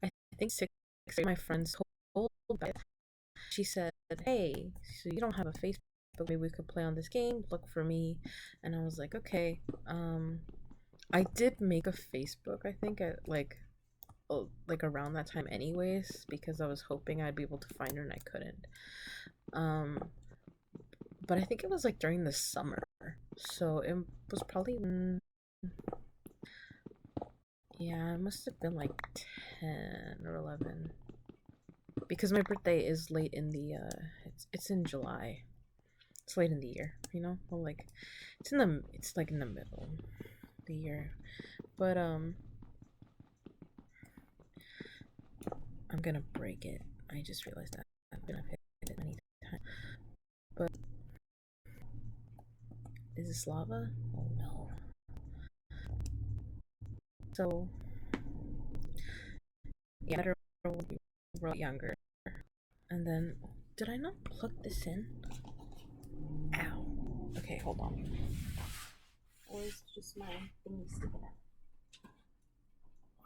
I think sixth grade. My friends told me she said, "Hey, so you don't have a Facebook? Maybe we could play on this game. Look for me." And I was like, "Okay." I did make a Facebook. I think at like around that time, anyways, because I was hoping I'd be able to find her and I couldn't. Um, but I think it was like during the summer, so it was probably yeah, it must have been like 10 or 11 because my birthday is late in the it's in July. It's late in the year, you know? Well, like it's like in the middle of the year. But I'm gonna break it. I just realized that I'm gonna hit it many times. But is this lava? Oh no. So yeah, better when we were younger. And then did I not plug this in? Ow. Okay, hold on. Or is it just my thingy sticking out?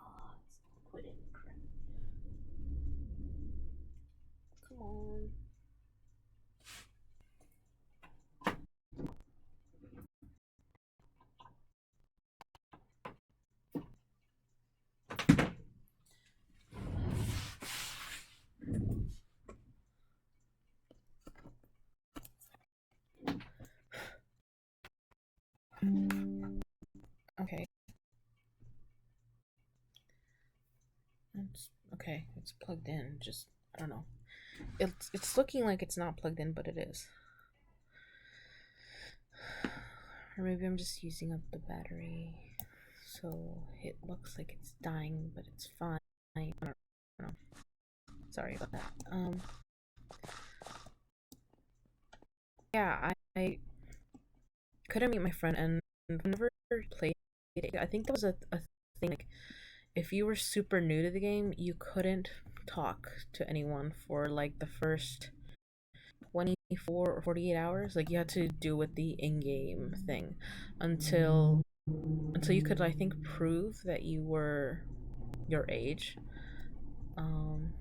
Oh, it's put in crap. Come on. Okay. It's okay. It's plugged in. Just I don't know. It's looking like it's not plugged in, but it is. Or maybe I'm just using up the battery. So it looks like it's dying, but it's fine. I don't know. Sorry about that. Yeah, I couldn't meet my friend, and whenever I played it, I think there was a thing like if you were super new to the game, you couldn't talk to anyone for like the first 24 or 48 hours. Like you had to do with the in-game thing until you could, I think, prove that you were your age. Um,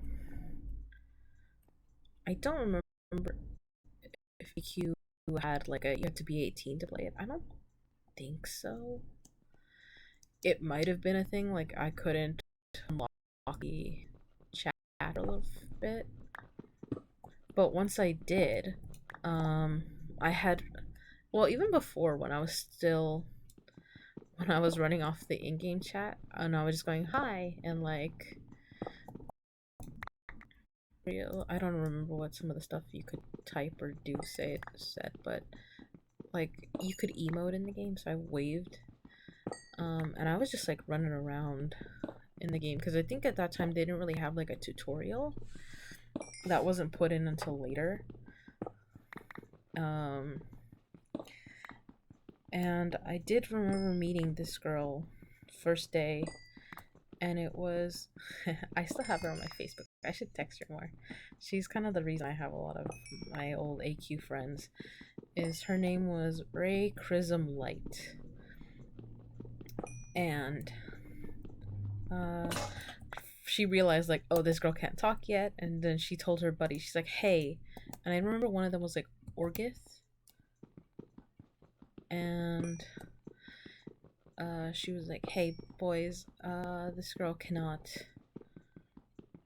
I don't remember if EQ had like a you have to be 18 to play it. I don't think so. It might have been a thing like I couldn't unlock the chat a little bit, but once I did, I had well even before when I was running off the in-game chat and I was just going hi and like real I don't remember what some of the stuff you could type or do say said, but like you could emote in the game, so I waved. And I was just like running around in the game because I think at that time they didn't really have like a tutorial that wasn't put in until later. Um, and I did remember meeting this girl first day, and it was I still have her on my Facebook. I should text her more. She's kind of the reason I have a lot of my old AQ friends. Is her name was Ray Chrism Light, and uh, she realized like, oh, this girl can't talk yet, and then she told her buddy, she's like, hey, and I remember one of them was like Orgith, and she was like, hey boys, this girl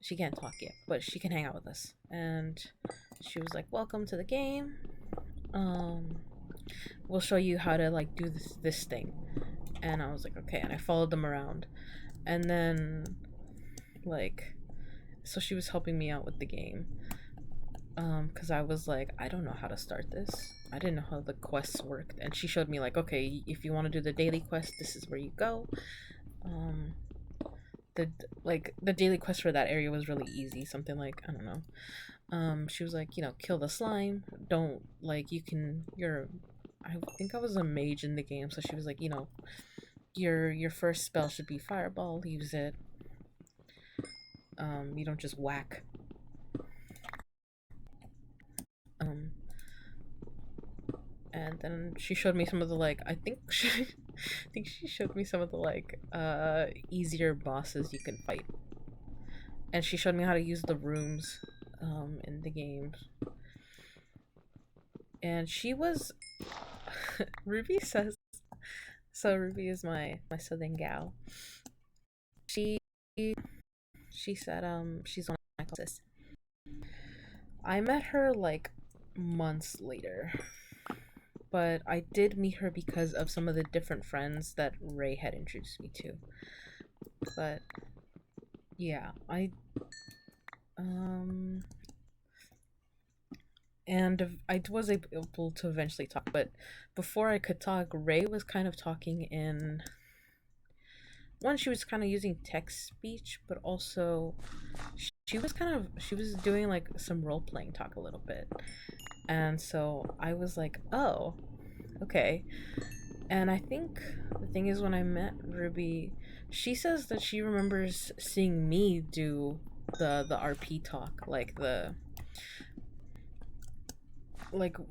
she can't talk yet, but she can hang out with us, and she was like, welcome to the game. Um, we'll show you how to like do this thing, and I was like, okay, and I followed them around, and then like so she was helping me out with the game because I was like, I don't know how to start this. I didn't know how the quests worked, and she showed me like, okay, if you want to do the daily quest, this is where you go. um the the daily quest for that area was really easy, something like, I don't know. She was like, kill the slime, don't like you can you're I think I was a mage in the game, so she was like, your first spell should be fireball, use it. You don't just whack. um and then she showed me some of the like I think she showed me some of the like easier bosses you can fight, and she showed me how to use the rooms in the games. And she was Ruby says, so Ruby is my southern gal. She she said she's one of my closest. I met her like months later, but I did meet her because of some of the different friends that Ray had introduced me to. But yeah, um I was able to eventually talk, but before I could talk, Ray was kind of talking in one. She was kind of using text speech, but also she was doing like some role playing talk a little bit, and so I was like, oh, okay. And I think the thing is, when I met Ruby, she says that she remembers seeing me do the RP talk, like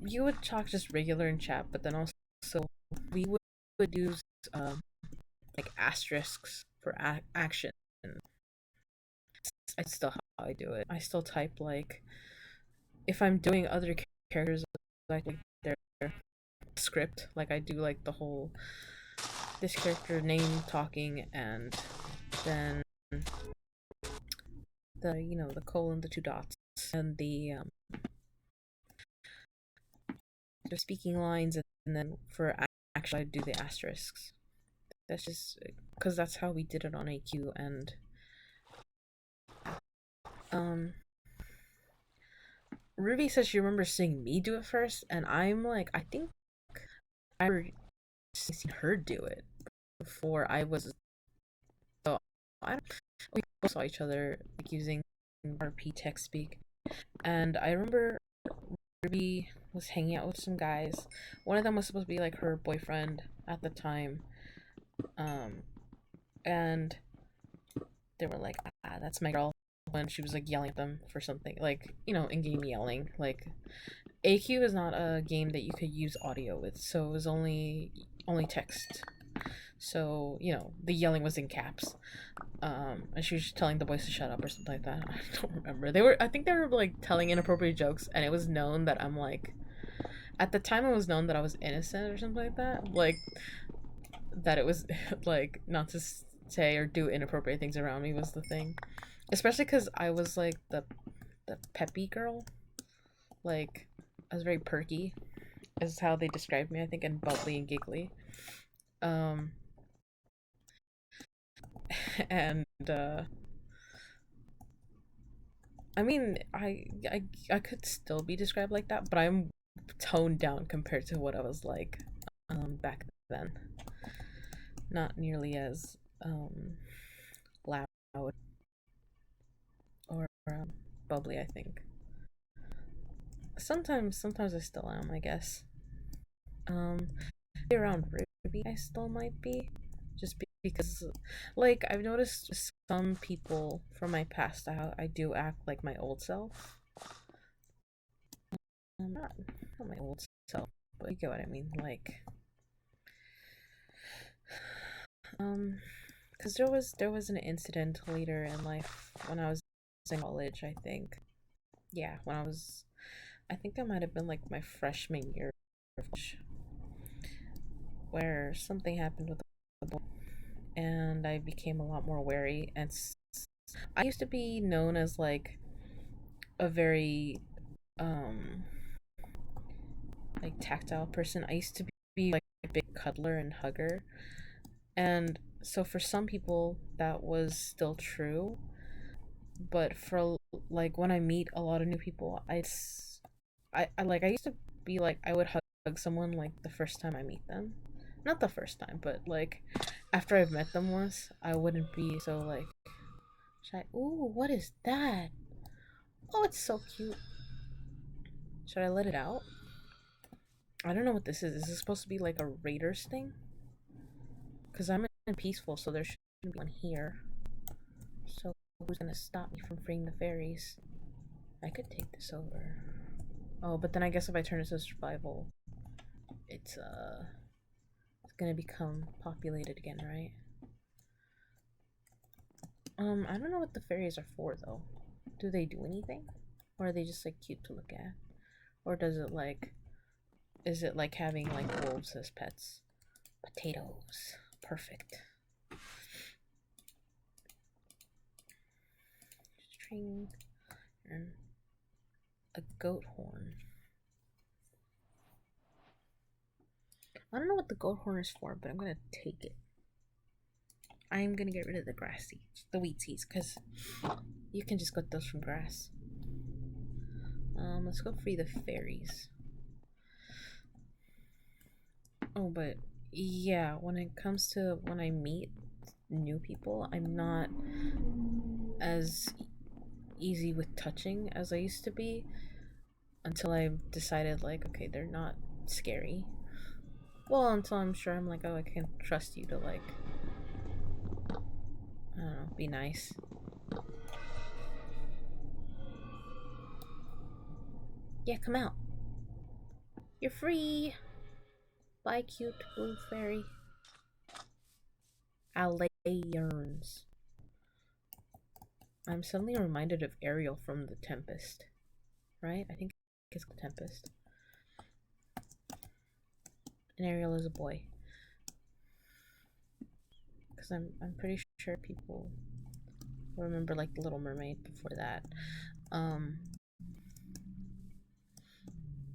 you would talk just regular in chat, but then also we would use um like asterisks for action. It's still how I do it. I still type like if I'm doing other characters, like their script, like I do like the whole this character name talking, and then the colon, the two dots, and the their speaking lines, and then for actually I do the asterisks. That's just because that's how we did it on AQ, and um Ruby says she remembers seeing me do it first, and I'm like, I think I remember seeing her do it before I was. So I don't, we both saw each other like using RP text speak, and I remember Ruby was hanging out with some guys. One of them was supposed to be like her boyfriend at the time, um, and they were like, "Ah, that's my girl." When she was like yelling at them for something, like in game yelling. Like AQ is not a game that you could use audio with, so it was only text. So the yelling was in caps. And she was just telling the boys to shut up or something like that. I don't remember. I think they were like telling inappropriate jokes, and it was known that I'm like, at the time it was known that I was innocent or something like that. Like that it was like not to say or do inappropriate things around me was the thing. Especially because I was like the peppy girl. Like I was very perky, is how they described me. I think, and bubbly and giggly. Um, and I mean, I could still be described like that, but I'm toned down compared to what I was like back then. Not nearly as loud or bubbly, I think. Sometimes I still am, I guess. Um, around Ruby, I still might be, just because, like, I've noticed some people from my past how I do act like my old self. Not my old self, but you get what I mean. Like, um, because there was an incident later in life when I was in college. I think, yeah, I think that might have been like my freshman year, where something happened with the boy, and I became a lot more wary. And I used to be known as like a very um like tactile person. I used to be like a big cuddler and hugger, and so for some people that was still true, but for like when I meet a lot of new people, I used to be like I would hug someone like the first time I meet them. Not the first time, but like after I've met them once, I wouldn't be so like shy. Ooh, what is that? Oh, it's so cute. Should I let it out? I don't know what this is. Is this supposed to be like a raiders thing? Because I'm in peaceful, so there shouldn't be one here. So who's gonna stop me from freeing the fairies? I could take this over. Oh, but then I guess if I turn it to survival, it's gonna become populated again, right? I don't know what the fairies are for though. Do they do anything? Or are they just like cute to look at? Or is it like having like wolves as pets? Potatoes. Perfect. String and a goat horn. I don't know what the goat horn is for, but I'm gonna take it. I'm gonna get rid of the grass seeds, the wheat seeds, because you can just get those from grass. Let's go free the fairies. Oh, but yeah, when it comes to when I meet new people, I'm not as easy with touching as I used to be until I decided, like, okay, they're not scary. Well, until I'm sure I'm like, oh, I can trust you to, like, I don't know, be nice. Yeah, come out. You're free. Bye, cute blue fairy. Yearns. I'm suddenly reminded of Ariel from The Tempest. Right? I think it's The Tempest. And Ariel is a boy. Because I'm pretty sure people remember like The Little Mermaid before that.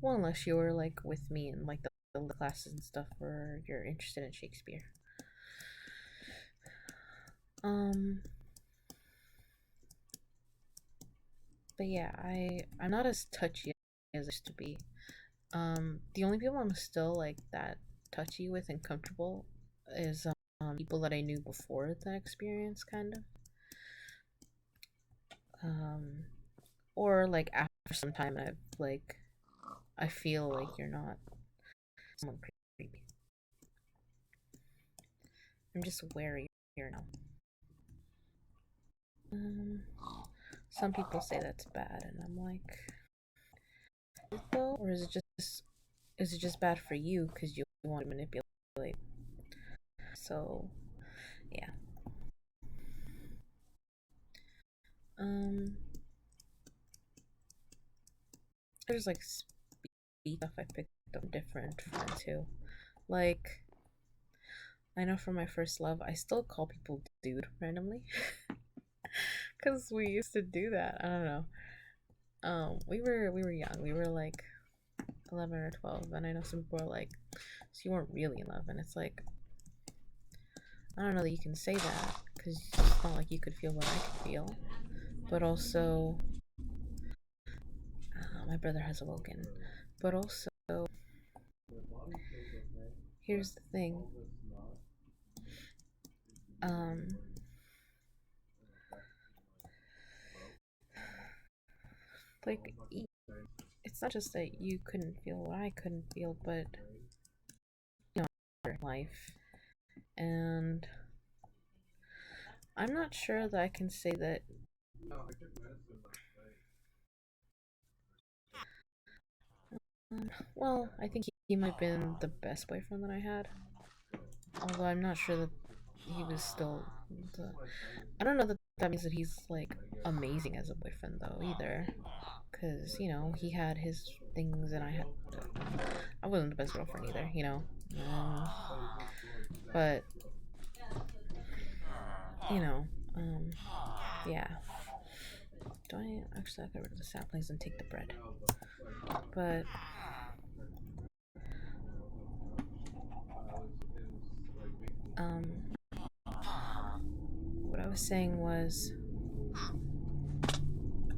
Well, unless you were like with me in like the classes and stuff where you're interested in Shakespeare. Um, but yeah, I'm not as touchy as I used to be. The only people I'm still like that touchy with and comfortable is people that I knew before that experience, kind of. Um, or like after some time, I've like I feel like you're not someone creepy. I'm just wary here now. Um, some people say that's bad, and I'm like, is it though, or is it just bad for you because you want to manipulate? So yeah. Um, there's like speed stuff I picked up different friends too. Like I know from my first love, I still call people dude randomly because we used to do that. I don't know. We were young. We were like 11 or 12, and I know some people are like, so you weren't really in love, and it's like I don't know that you can say that because it's not like you could feel what I could feel, but also my brother has awoken. But also, here's the thing. Um, like it's not just that you couldn't feel what I couldn't feel, but you know, life, and I'm not sure that I can say that. Well, I think he might have been the best boyfriend that I had. Although I'm not sure that he was still the. I don't know that that means that he's like amazing as a boyfriend though either, because you know he had his things and I had. I wasn't the best girlfriend either, you know. But you know, yeah. Do I actually get rid of the saplings and take the bread? But um, what I was saying was,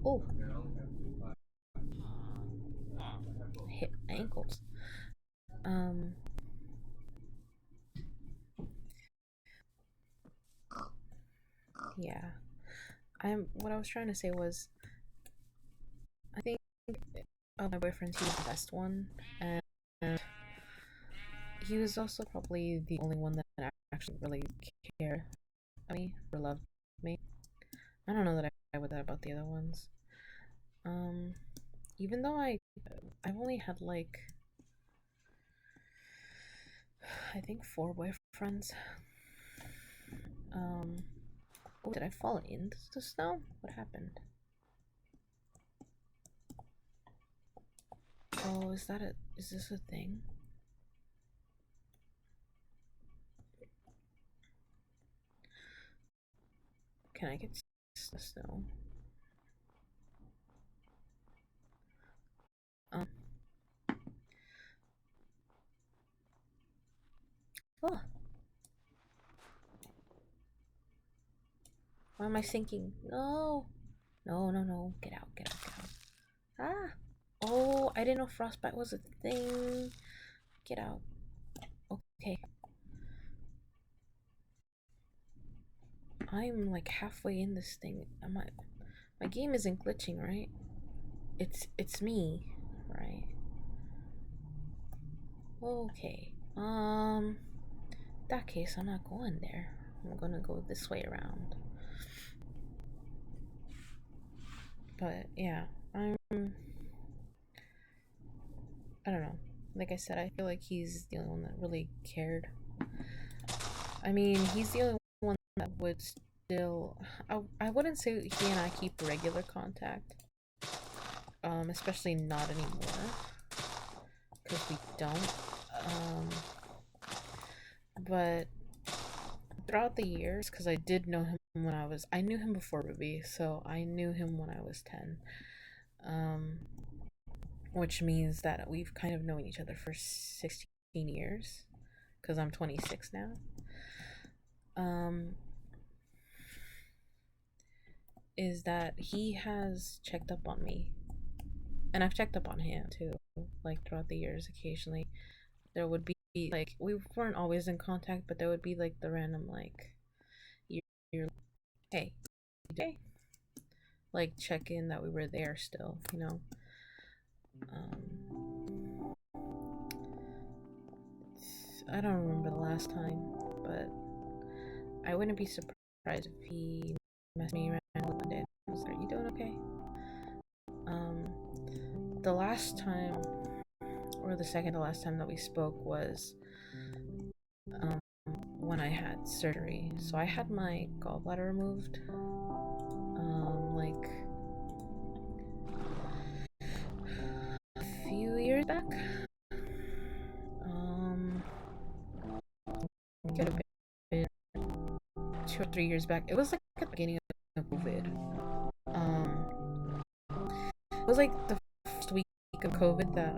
oh, hit ankles. Um, yeah. I'm. What I was trying to say was, I think of my boyfriends, he was the best one, and he was also probably the only one that actually really cared about me or loved me. I don't know that I would that about the other ones. Um, even though I've only had like I think 4 boyfriends. Um, oh, did I fall into the snow? What happened? Oh, is this a thing? Can I get the snow? Um, oh, why am I sinking? No, no, no, no, get out, get out, get out. Ah, oh, I didn't know frostbite was a thing. Get out. Okay. I'm like halfway in this thing. My game isn't glitching, right? It's me, right? Okay. That case, I'm not going there. I'm gonna go this way around. But yeah, I don't know. Like I said, I feel like he's the only one that really cared. I mean, he's the only one that would still. I wouldn't say he and I keep regular contact. Especially not anymore. Because we don't. But throughout the years, because I did know him when I knew him before Ruby, so I knew him when I was 10. Um, which means that we've kind of known each other for 16 years, because I'm 26 now. Is that he has checked up on me, and I've checked up on him too, like throughout the years. Occasionally, there would be like we weren't always in contact, but there would be like the random like you're hey, hey, like check in that we were there still, you know. Um, I don't remember the last time, but I wouldn't be surprised if he messaged me randomly one day and was like, "Are you doing okay?" Um, the last time, or the second to last time that we spoke was um, when I had surgery. So I had my gallbladder removed, like a few years back. It could have been 2 or 3 years back. It was like at the beginning of COVID. It was like the first week of COVID that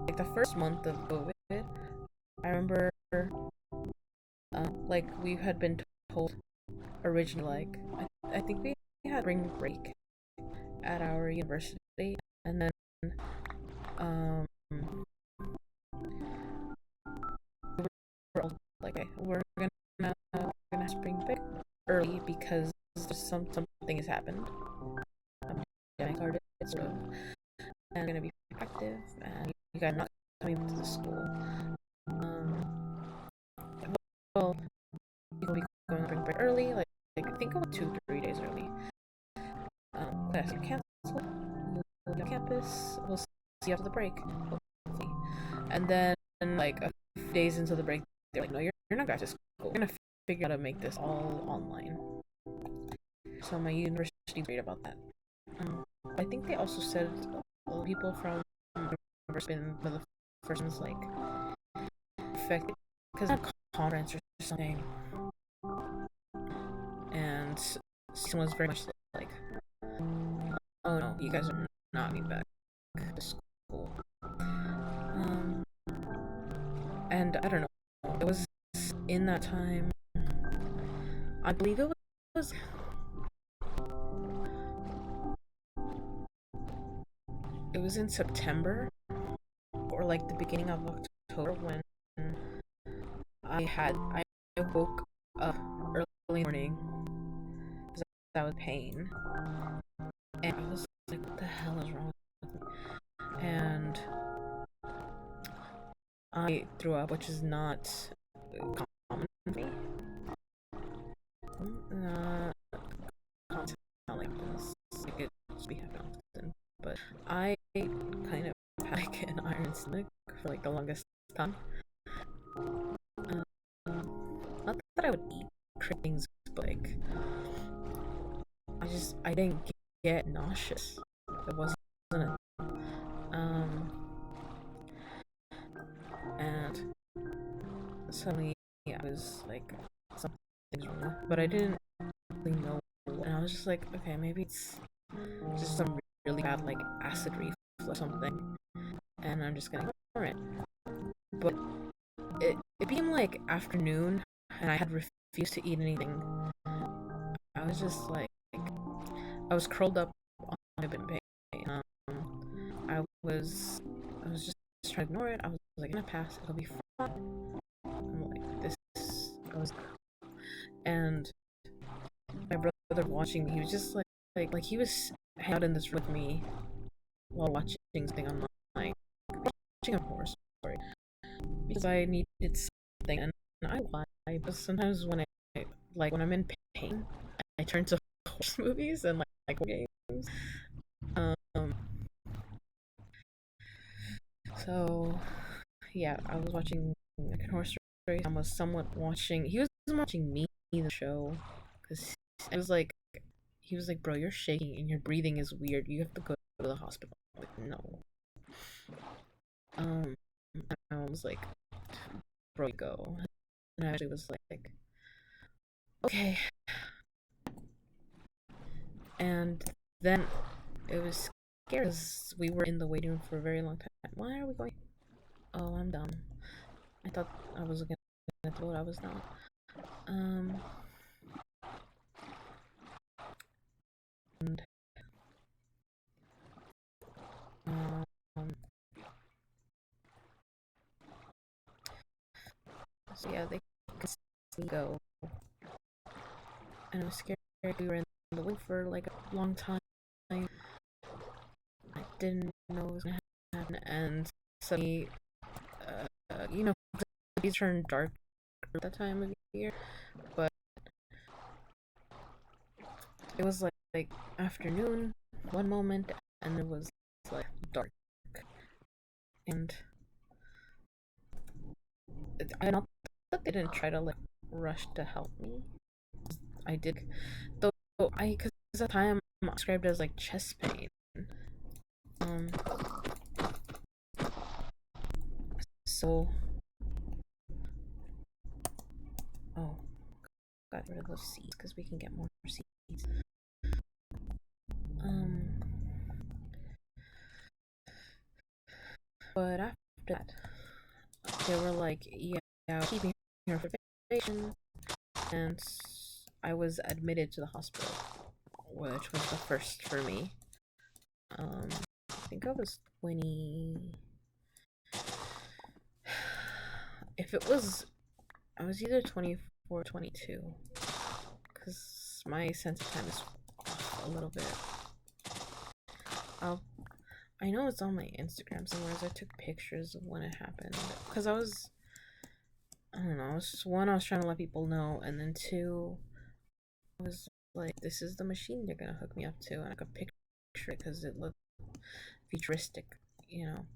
like the first month of COVID. I remember, like we had been told originally, like I think we had spring break at our university, and then um we were all like, okay, we're gonna have spring break early because something has happened. I started sort of, and I'm gonna be active, and you guys are not coming to the school. Well, you will be going to spring break early, like I think it was 2 3 days early. Class you cancel, you'll be on campus. We'll see you after the break, hopefully. And then like a few days into the break, they're like, no, you're not going to school. We're gonna figure out how to make this all online. So my university agreed about that. I think they also said people from the university been one of the first ones like affected because of conference or something, and someone was very much like, "Oh no, you guys are not going back to school." And I don't know. It was in that time. I believe was it was in September or like the beginning of October when I woke up early morning because I was in pain, and I was like, "What the hell is wrong with me?" And I threw up, which is not common for me. Uh, Not like this. Like it should be happening often, but I kind of had like an iron stomach for like the longest time. Um, Not that I would eat things, but like I didn't get nauseous. It wasn't a, um, and suddenly I was like something's wrong, but I didn't really know. And I was just like, okay, maybe it's just some really bad like acid reflux or something, and I'm just gonna ignore it. But it became like afternoon, and I had refused to eat anything. I was just like, I was curled up on my bed in pain. I was just trying to ignore it. I was like, gonna pass. It'll be fine. I'm like, this. I was, and my brother watching me. He was just like he was hanging out in this room with me while watching something online, watching a horror story because I needed something, and I lie. But sometimes when I'm in pain, I turn to horror movies and like games. Um, so yeah, I was watching like a horror story. I was somewhat watching. He was watching me the show because it was like he was like, "Bro, you're shaking and your breathing is weird. You have to go to the hospital." I'm like, no. Um, I was like, "Bro, go." And I actually was like, "Okay." And then it was scary because we were in the waiting room for a very long time. Why are we going? Oh, I'm dumb. I thought I was gonna throw it. I was not. Um, and So yeah, they could see me go, and I was scared. We were in the way for like a long time. I didn't know what was gonna happen, and suddenly, you know, these turn dark at that time of year, but it was like afternoon one moment, and it was like dark, and I don't that they didn't try to like rush to help me. I did, though. Because at the time I'm described as like chest pain. Um, so oh, got rid of those seats because we can get more seats. Um, but after that, they were like, yeah, keeping her for vacation, and I was admitted to the hospital, which was the first for me. I think I was 20. If it was, I was either 24 or 22, because my sense of time is off a little bit. I'll I know it's on my Instagram somewhere. As I took pictures of when it happened, because I don't know. I was just, one, I was trying to let people know, and then two, I was like, this is the machine they're gonna hook me up to, and I could picture it because it looked futuristic, you know.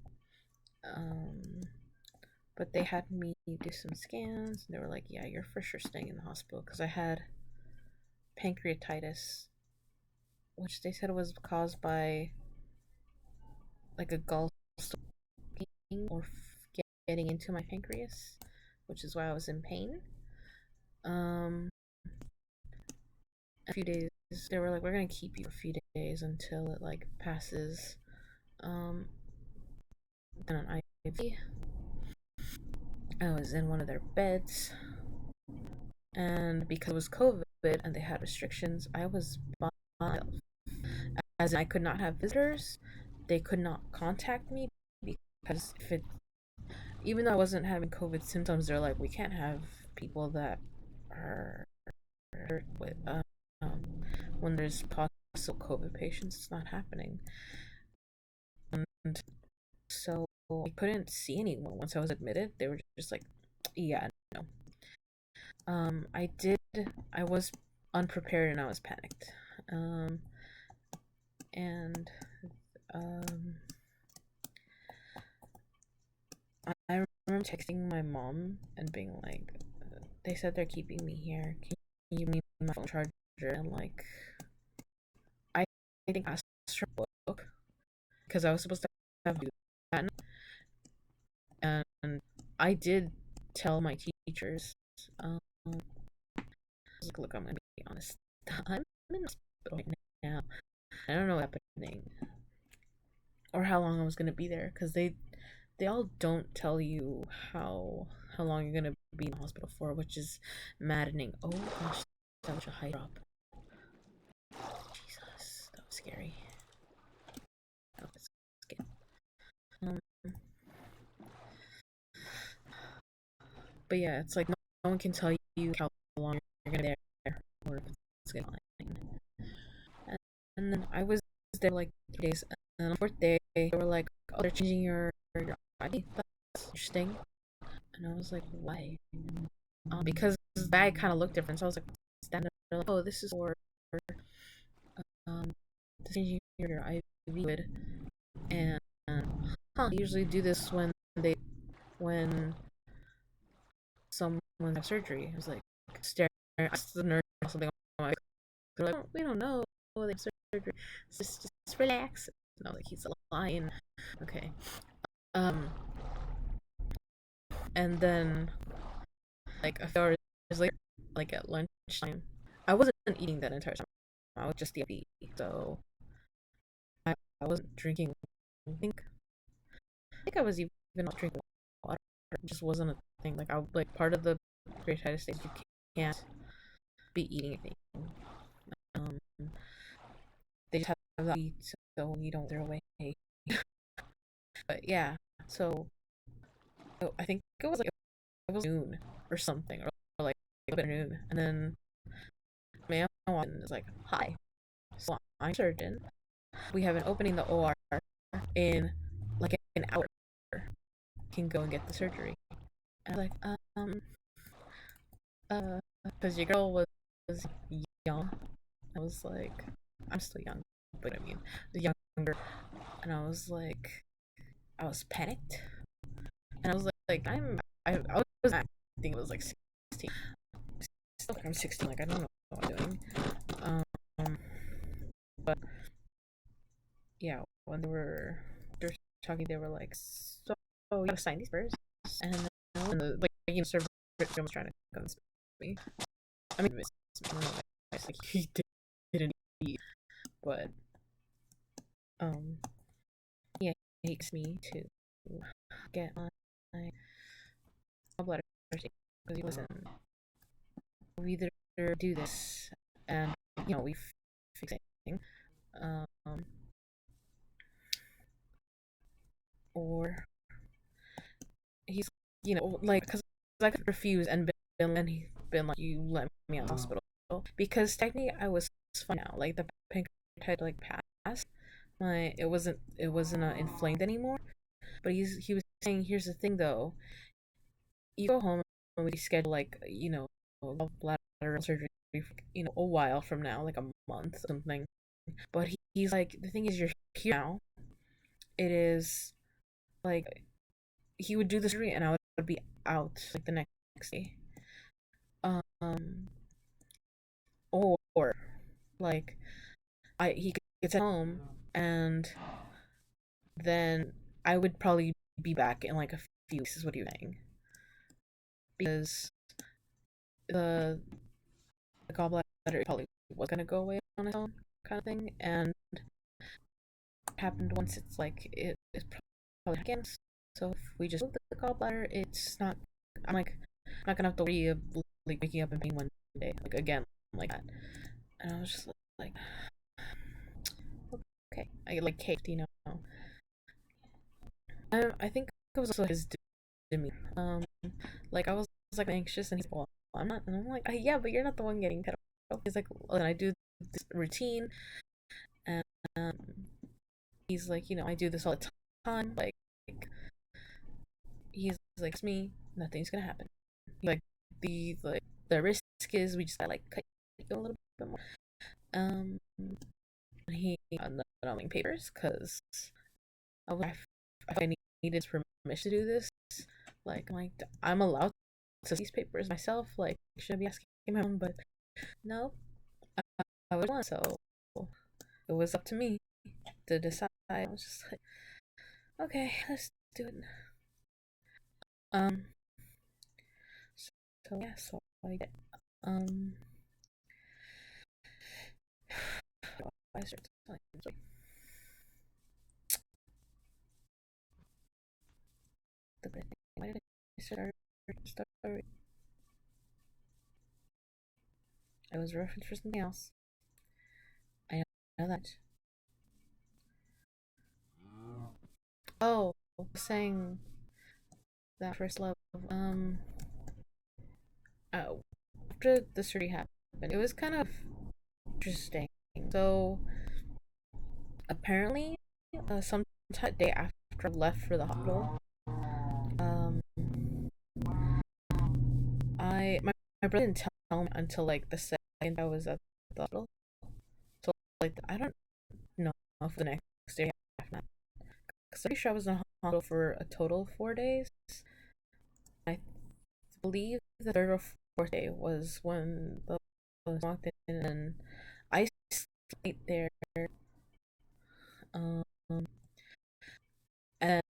Um, but they had me do some scans, and they were like, yeah, you're for sure staying in the hospital because I had pancreatitis, which they said was caused by like a gallstone or getting into my pancreas, which is why I was in pain. Um, a few days, they were like, we're gonna keep you for a few days until it like passes. Um, then an IV. I was in one of their beds, and because it was COVID and they had restrictions, I was by myself. As in, I could not have visitors. They could not contact me because if it, even though I wasn't having COVID symptoms, they're like, we can't have people that are with when there's possible COVID patients. It's not happening, and so I couldn't see anyone once I was admitted. They were just like, yeah, no. I did. I was unprepared and I was panicked. Um, and um, I remember texting my mom and being like, they said they're keeping me here. Can you give me my phone charger? And like, I think I asked for a book because I was supposed to have that, and I did tell my teachers. Um, look, I'm gonna be honest. I'm in the hospital right now. I don't know what's happening or how long I was gonna be there because they all don't tell you how long you're gonna be in the hospital for, which is maddening. Oh gosh, that was a high drop. Jesus, that was scary. That was scary. Um, but yeah, it's like no one can tell you how long you're gonna be there or if it's gonna be fine. And then I was there like 3 days, and on the fourth day they were like, "Oh, they're changing your ID. That's interesting." And I was like, "Why?" Because the bag kind of looked different, so I was like, like, "Oh, this is for um changing your IV fluid." And they usually do this when someone has surgery. I was like staring at the nurse or something. They're like, we don't know. They have surgery. Just relax. No, like he's lying. Okay. Um, and then like a few hours later, like at lunchtime, I wasn't eating that entire time. I was just the IV, so I wasn't drinking. I think I was even not drinking water. It just wasn't a thing. Like I like part of the pancreatitis stage, you can't be eating anything. Um, they just have that eat so you don't throw away. But yeah, so I think it was noon. or something, or like afternoon, and then man walks in and is like, "Hi, so I'm surgeon. We have an opening in the OR in like an hour. Can go and get the surgery." And I was like, because your girl was young. I was like, I'm still young, but I mean, younger, and I was panicked, and I was like, I was acting. It was like 16. Still, like I'm 16. Like I don't know what I'm doing. Um, but yeah, when they were talking, they were like, so you gotta sign these first, and then like server was trying to convince me. I mean, I don't know, like he didn't eat, but um, yeah, he takes me to get my gallbladder because he wasn't. We either do this and we fix it, um, or he's like because I could refuse and he been like you let me out of the hospital because technically I was fine now. Like the pancreatitis like passed. It wasn't inflamed anymore. But he was saying here's the thing though, you go home and we schedule like bladder surgery a while from now, like a month something. But he's like the thing is you're here now. It is like he would do the surgery and I would be out like the next day. Um, or like he gets at home and then I would probably be back in like a few weeks. Is what you're saying because the gallbladder probably was gonna go away on its own kind of thing, and it happened once. It's like it's probably again. So if we just move the gallbladder, it's not. I'm like not gonna have to worry of like waking up and being one day like again like that. And I was just like, okay, I get like caked. I think it was also his demeanor. Like I was like anxious, and he's like, well, I'm not, and I'm like, yeah, but you're not the one getting cut off. He's like, and I do this routine, and um, he's like, I do this all the time. Like he's like, it's me, nothing's gonna happen. Like the risk is we just gotta like cut you a little bit more. And he not papers because if I needed permission to do this, like I'm allowed to see these papers myself. Like should I be asking my mom? But no, I would want so. It was up to me to decide. I was just like, okay, let's do it. Um, so yeah, so I get I start telling the thing. Why did I start? I was referenced for something else. I know that. Oh, saying that first love. Oh, after the surgery happened, it was kind of interesting. So apparently, some day after I left for the hospital, um, my brother didn't tell me until like the second I was at the hospital. So like I don't know if the next day after that, because I'm pretty sure I was in the hospital for a total of 4 days. I believe the third or fourth day was when the was walked in and I stayed there. Um, and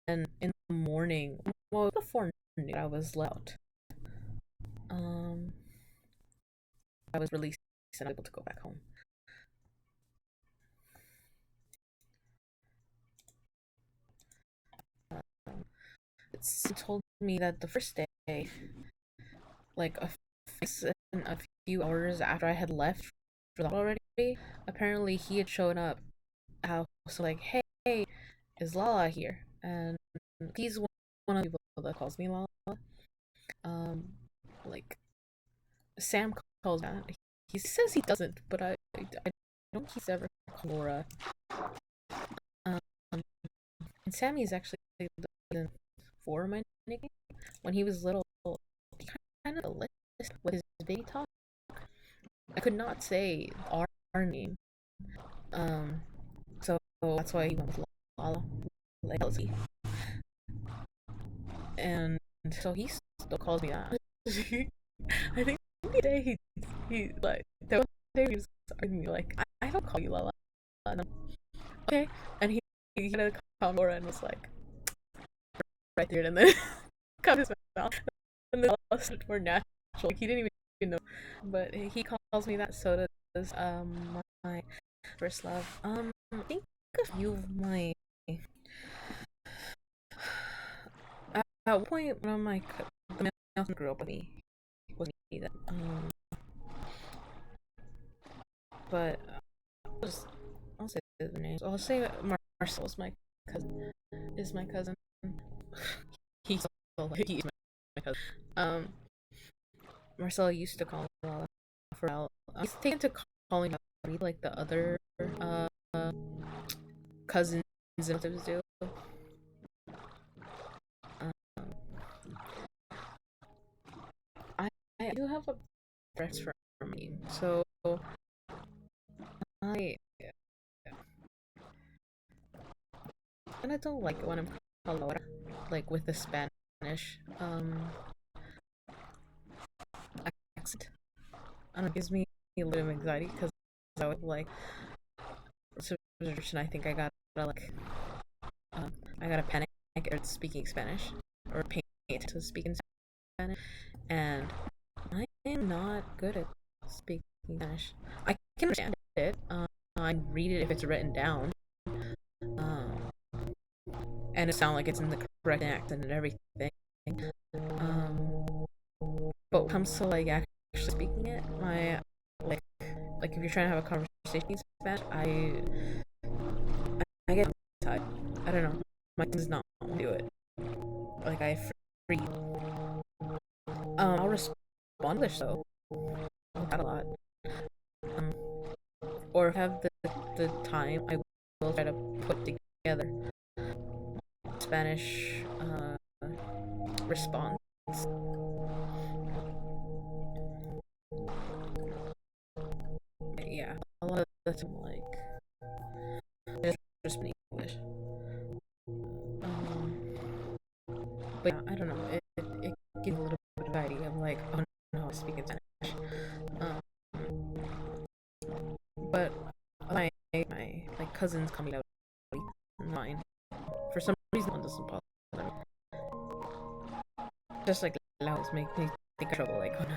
in the morning, well, before noon, I was let out. Um, I was released and able to go back home. It told me that the first day, like a few hours after I had left for the already, apparently he had shown up. House, so like, hey, is Lala here? And he's one of the people that calls me Lala. Um, like Sam calls that. He says he doesn't, but I don't think he's ever called Laura. Um, and Sammy is actually the for my nickname. When he was little, he kind of list with his baby talk. I could not say our name. So that's why he went with Lala, like Elsie. And so he still calls me that. I think the day he like there was a day he was arguing me like I don't call you Lala. And okay, and he kind of called Laura and was like right there, and then cut his mouth, and then all said more natural. Like he didn't even know, but he calls me that. So does my first love. I think a few of my at one point one of my the male who grew up with me was me that but I'll say the names. I'll say Marcel is my cousin. Is my cousin. He's he's my cousin. Marcel used to call me Lala for a while. He's taken to calling me like the other cousins and relatives do. I do have a best friend for me, so I kind of don't like it when I'm called Laura, like with the Spanish accent. I don't know, it gives me a little bit of anxiety because I would like and I think I gotta panic at speaking Spanish or paying attention to speaking Spanish, and I am not good at speaking Spanish. I can understand it. I read it if it's written down, and it sounds like it's in the correct accent and everything. Um, but when it comes to like actually speaking it, my like if you're trying to have a conversation in Spanish, I get tired. I don't know. My tongue does not want to do it. Like I freeze. I'll respond English though. Not a lot. Um, or if I have the time, I will try to put together Spanish response. Yeah, a lot of the time, like just in English. But yeah, I don't know. It gives a little bit of anxiety. I'm like, oh no, I speak in Spanish. Um, but my like cousins coming out mine for some reason one doesn't bother me. Just like allows make me think of trouble. Like, oh no,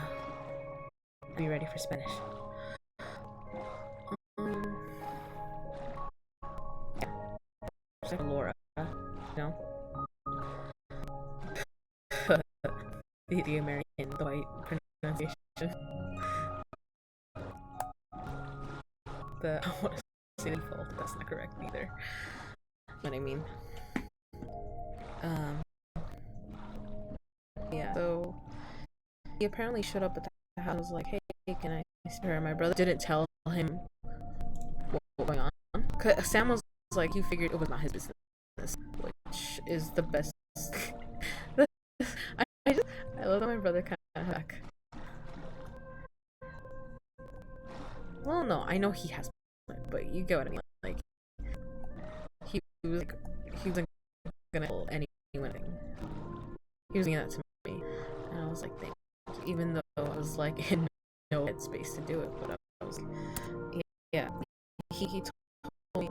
be ready for Spanish. Um, yeah, it's like Laura, you know, the American, the white pronunciation. The I want to say default. That's not correct either. What I mean. Um. Yeah. So he apparently showed up at the house. Was like, hey, can I see her? My brother didn't tell him what was going on. Cause Sam was like, he figured it was not his business, which is the best. I love that my brother kind of back. Well, no, I know he has, but you get what I mean. Like he wasn't gonna tell anyone. He was doing that to me, and I was like, thank you. Even though I was like in no headspace to do it, but I was, yeah. He told me,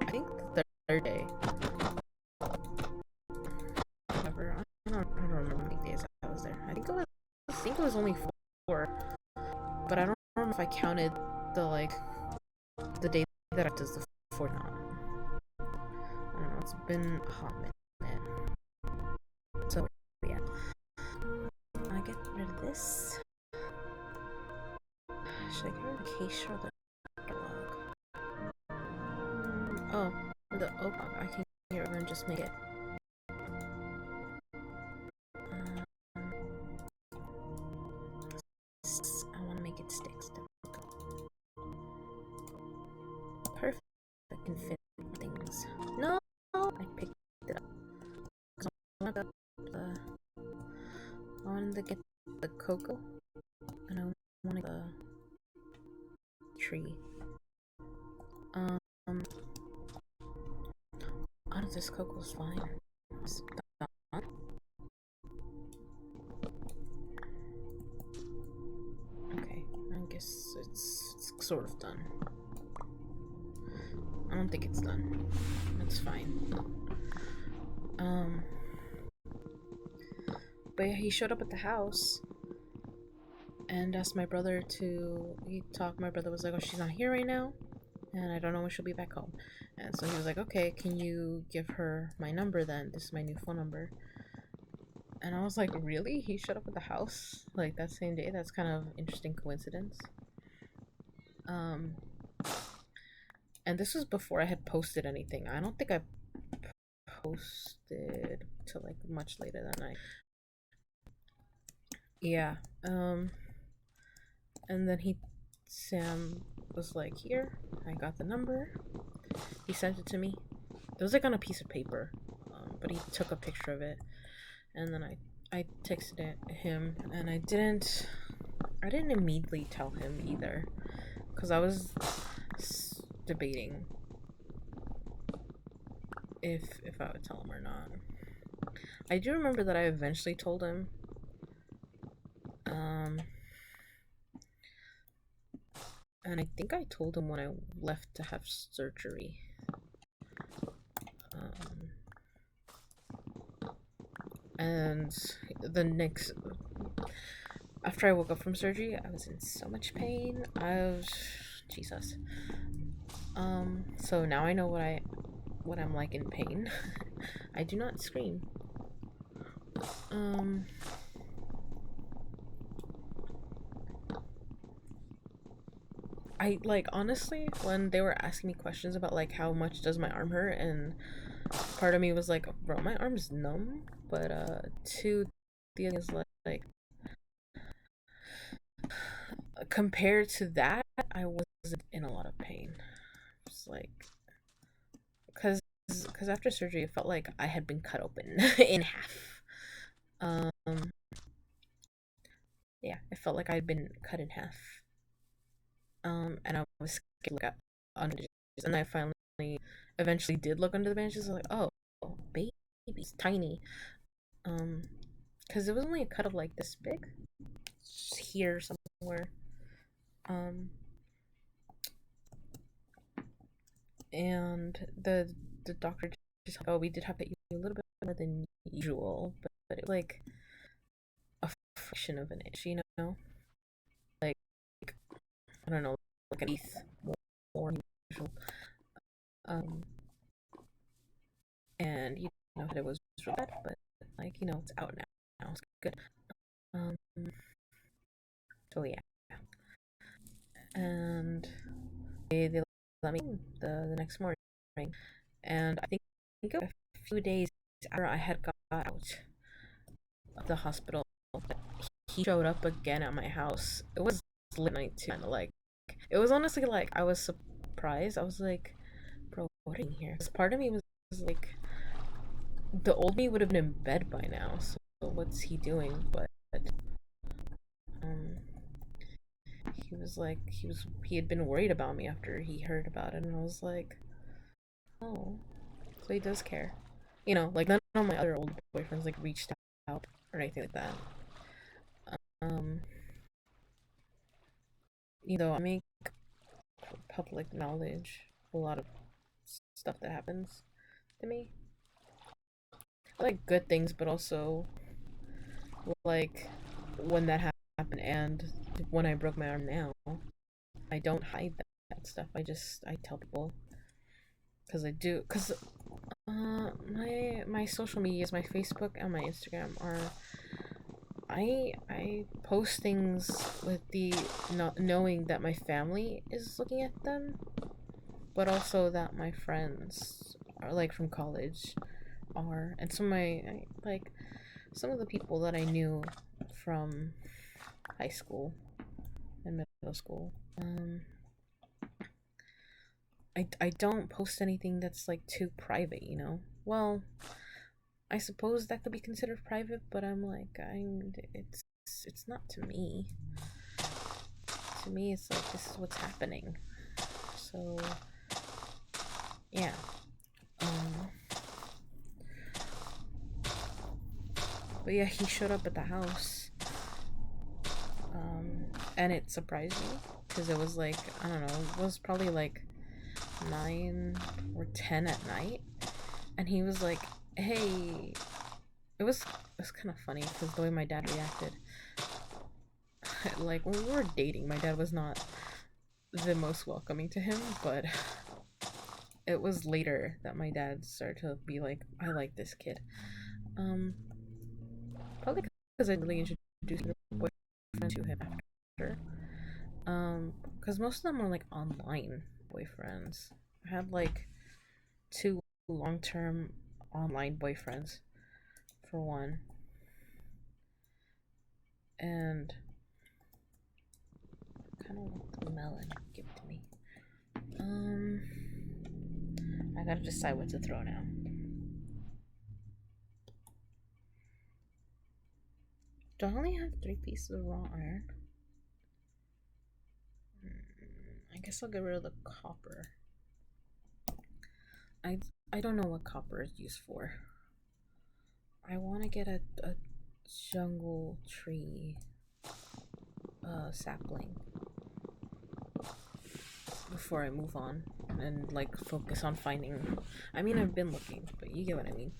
I think the third day. Whatever. I don't remember how many days I was there. I think it was only 4, but I don't remember if I counted the day that I does the 4th not. I don't know. It's been a hot minute. So yeah, I get rid of this. Should I get rid of the case or the dog? Oh, I can get rid of it and just make it. to get the cocoa, and I want the tree. Um, oh, this cocoa's fine. It's done. Okay, I guess it's sort of done. I don't think it's done. That's fine. But yeah, he showed up at the house and asked my brother to. He talked. My brother was like, "Oh, she's not here right now, and I don't know when she'll be back home." And so he was like, "Okay, can you give her my number then? This is my new phone number." And I was like, "Really? He showed up at the house like that same day? That's kind of interesting coincidence." Um, and this was before I had posted anything. I don't think I posted till like much later that night. Yeah. And then Sam was like, "Here, I got the number." He sent it to me. It was like on a piece of paper, but he took a picture of it, and then I texted him, and I didn't immediately tell him either, because I was debating if I would tell him or not. I do remember that I eventually told him. And I think I told him when I left to have surgery. And the next, after I woke up from surgery, I was in so much pain. Jesus. So now I know what I'm like in pain. I do not scream. I like honestly when they were asking me questions about like how much does my arm hurt, and part of me was like, bro, my arm's numb, but two the other is like compared to that, I wasn't in a lot of pain. It's like because after surgery, it felt like I had been cut open in half. Um, yeah, it felt like I'd been cut in half. And I was scared to look at under the bandages, and I finally, eventually did look under the bandages. I was like, oh, baby's tiny. Because it was only a cut of like this big, just here somewhere. Um, and the doctor just like, oh, we did have to eat a little bit more than usual, but it was like a fraction of an inch, you know, like I don't know, like an eighth more than usual. Um, and you know that it was real bad, but like it's out now. Now it's good. Um, so yeah, and they let me the next morning, and I think it was a few days after I had got out of the hospital, he showed up again at my house. It was late night too, and like it was honestly like I was surprised. I was like, bro, what are you here? Because part of me was like, the old me would have been in bed by now. So what's he doing? But um, he had been worried about me after he heard about it, and I was like, oh, so he does care. Like none of my other old boyfriends like reached out or anything like that. Um, I make public knowledge a lot of stuff that happens to me. Like good things, but also like when that happened and when I broke my arm now, I don't hide that stuff. I tell people because I do because my social medias, my Facebook and my Instagram are I post things with the not knowing that my family is looking at them, but also that my friends are like from college are, and some of the people that I knew from high school and middle school. I don't post anything that's like too private, you know? Well, I suppose that could be considered private, but I'm like, it's not to me. To me, it's like this is what's happening. So yeah. Um, but yeah, he showed up at the house, and it surprised me because it was like I don't know, it was probably like 9 or 10 at night, and he was like, "Hey." It was kind of funny because the way my dad reacted. Like when we were dating, my dad was not the most welcoming to him, but it was later that my dad started to be like, "I like this kid." Um, Probably because I really introduced my boyfriend to him after. Because most of them were like online boyfriends. I had like two long-term online boyfriends for one, and kind of want the melon. Give it to me. Um, I gotta decide what to throw now. Do I only have 3 pieces of raw iron? I guess I'll get rid of the copper. I I don't know what copper is used for. I want to get a jungle tree sapling before I move on and like focus on finding. I mean, I've been looking, but you get what I mean.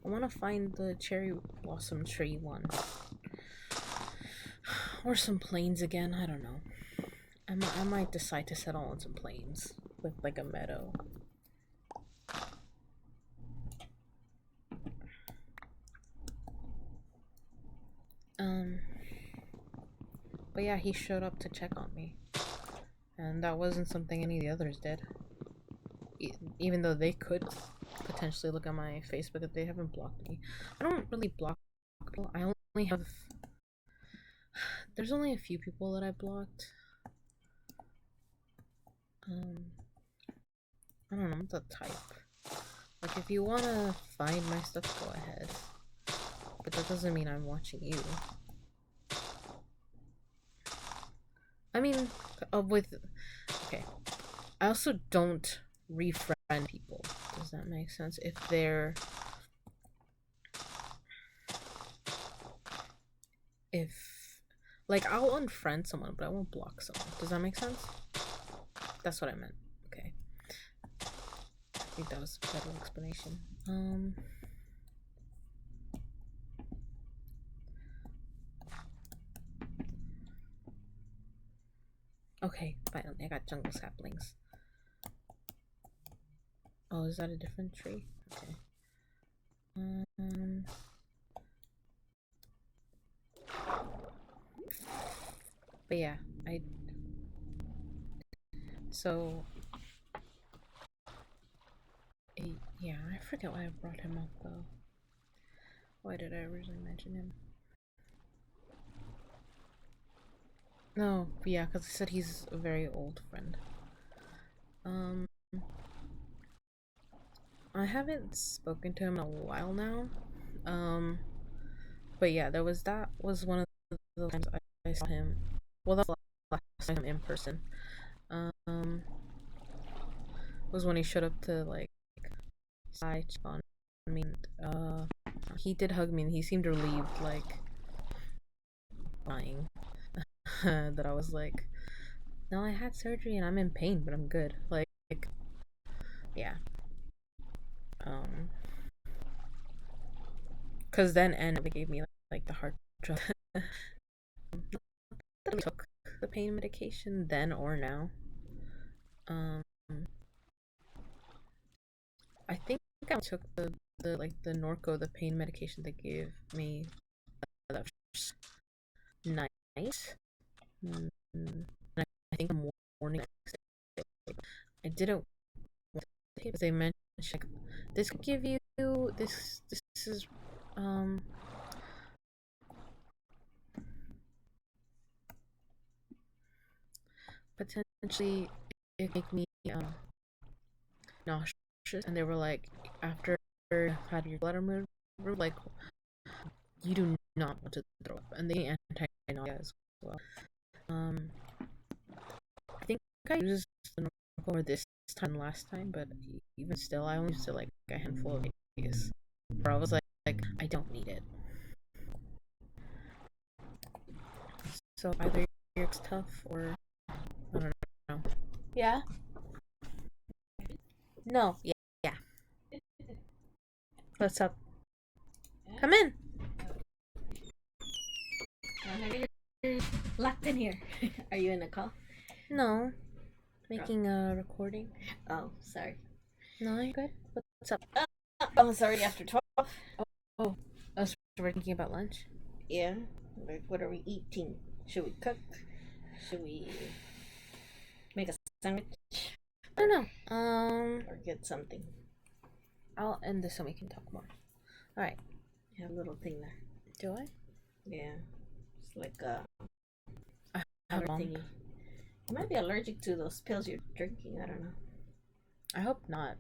I want to find the cherry blossom tree one, or some plains again. I don't know. I might decide to settle on some plains with like a meadow. Um, but yeah, he showed up to check on me, and that wasn't something any of the others did. Even though they could potentially look at my Facebook if they haven't blocked me. I don't really block people. I only have. There's only a few people that I blocked. Um, I don't know. I'm the type. Like, if you wanna find my stuff, go ahead. But that doesn't mean I'm watching you. I mean, with. Okay. I also don't refriend people. Does that make sense? If they're. If. Like, I'll unfriend someone, but I won't block someone. Does that make sense? That's what I meant. Okay. I think that was a better explanation. Okay, finally, I got jungle saplings. Oh, is that a different tree? Okay. But yeah, so, yeah, I forget why I brought him up though. Why did I originally mention him? No, but yeah, because I said he's a very old friend. Um, I haven't spoken to him in a while now. Um, but yeah, that was one of the times I saw him. Well, that's the last time in person. Um, was when he showed up to like side on me. He did hug me and he seemed relieved, like lying. That I was like, no, I had surgery and I'm in pain, but I'm good. Like yeah. Um, cause then they gave me like the heart drug. I took the pain medication then or now. Um, I think I took the like the Norco, the pain medication they gave me that first night. Mm, I think the morning I didn't want to take it. They mentioned like, this could give you this is um potentially it make me nauseous, and they were like after had your bladder moved, like you do not want to throw up, and they anti-nausea as well. I think I used the Norco this time last time, but even still, I only used it like a handful of days. Where I was like I don't need it. So either it's tough or I don't know. Yeah. No. Yeah. Yeah. What's up? Come in. You're locked in here. Are you in a call? No. Making a recording. Oh, sorry. No, you're good. What's up? Oh, it's already after 12. Oh, us we're thinking about lunch. Yeah. Like, what are we eating? Should we cook? Should we make a sandwich? I don't know. Or get something? I'll end this so we can talk more. All right. You have a little thing there. Do I? Yeah. It's like a How powder long? thingy. You might be allergic to those pills you're drinking. I don't know. I hope not.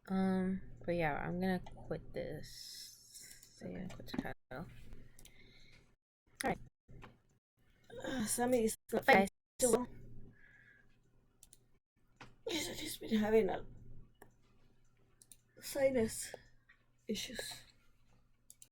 But yeah, I'm gonna quit this. So yeah, quit the title. Alright. Somebody's not Bye, feeling guys. too well. Yes, I've just been having a sinus issues.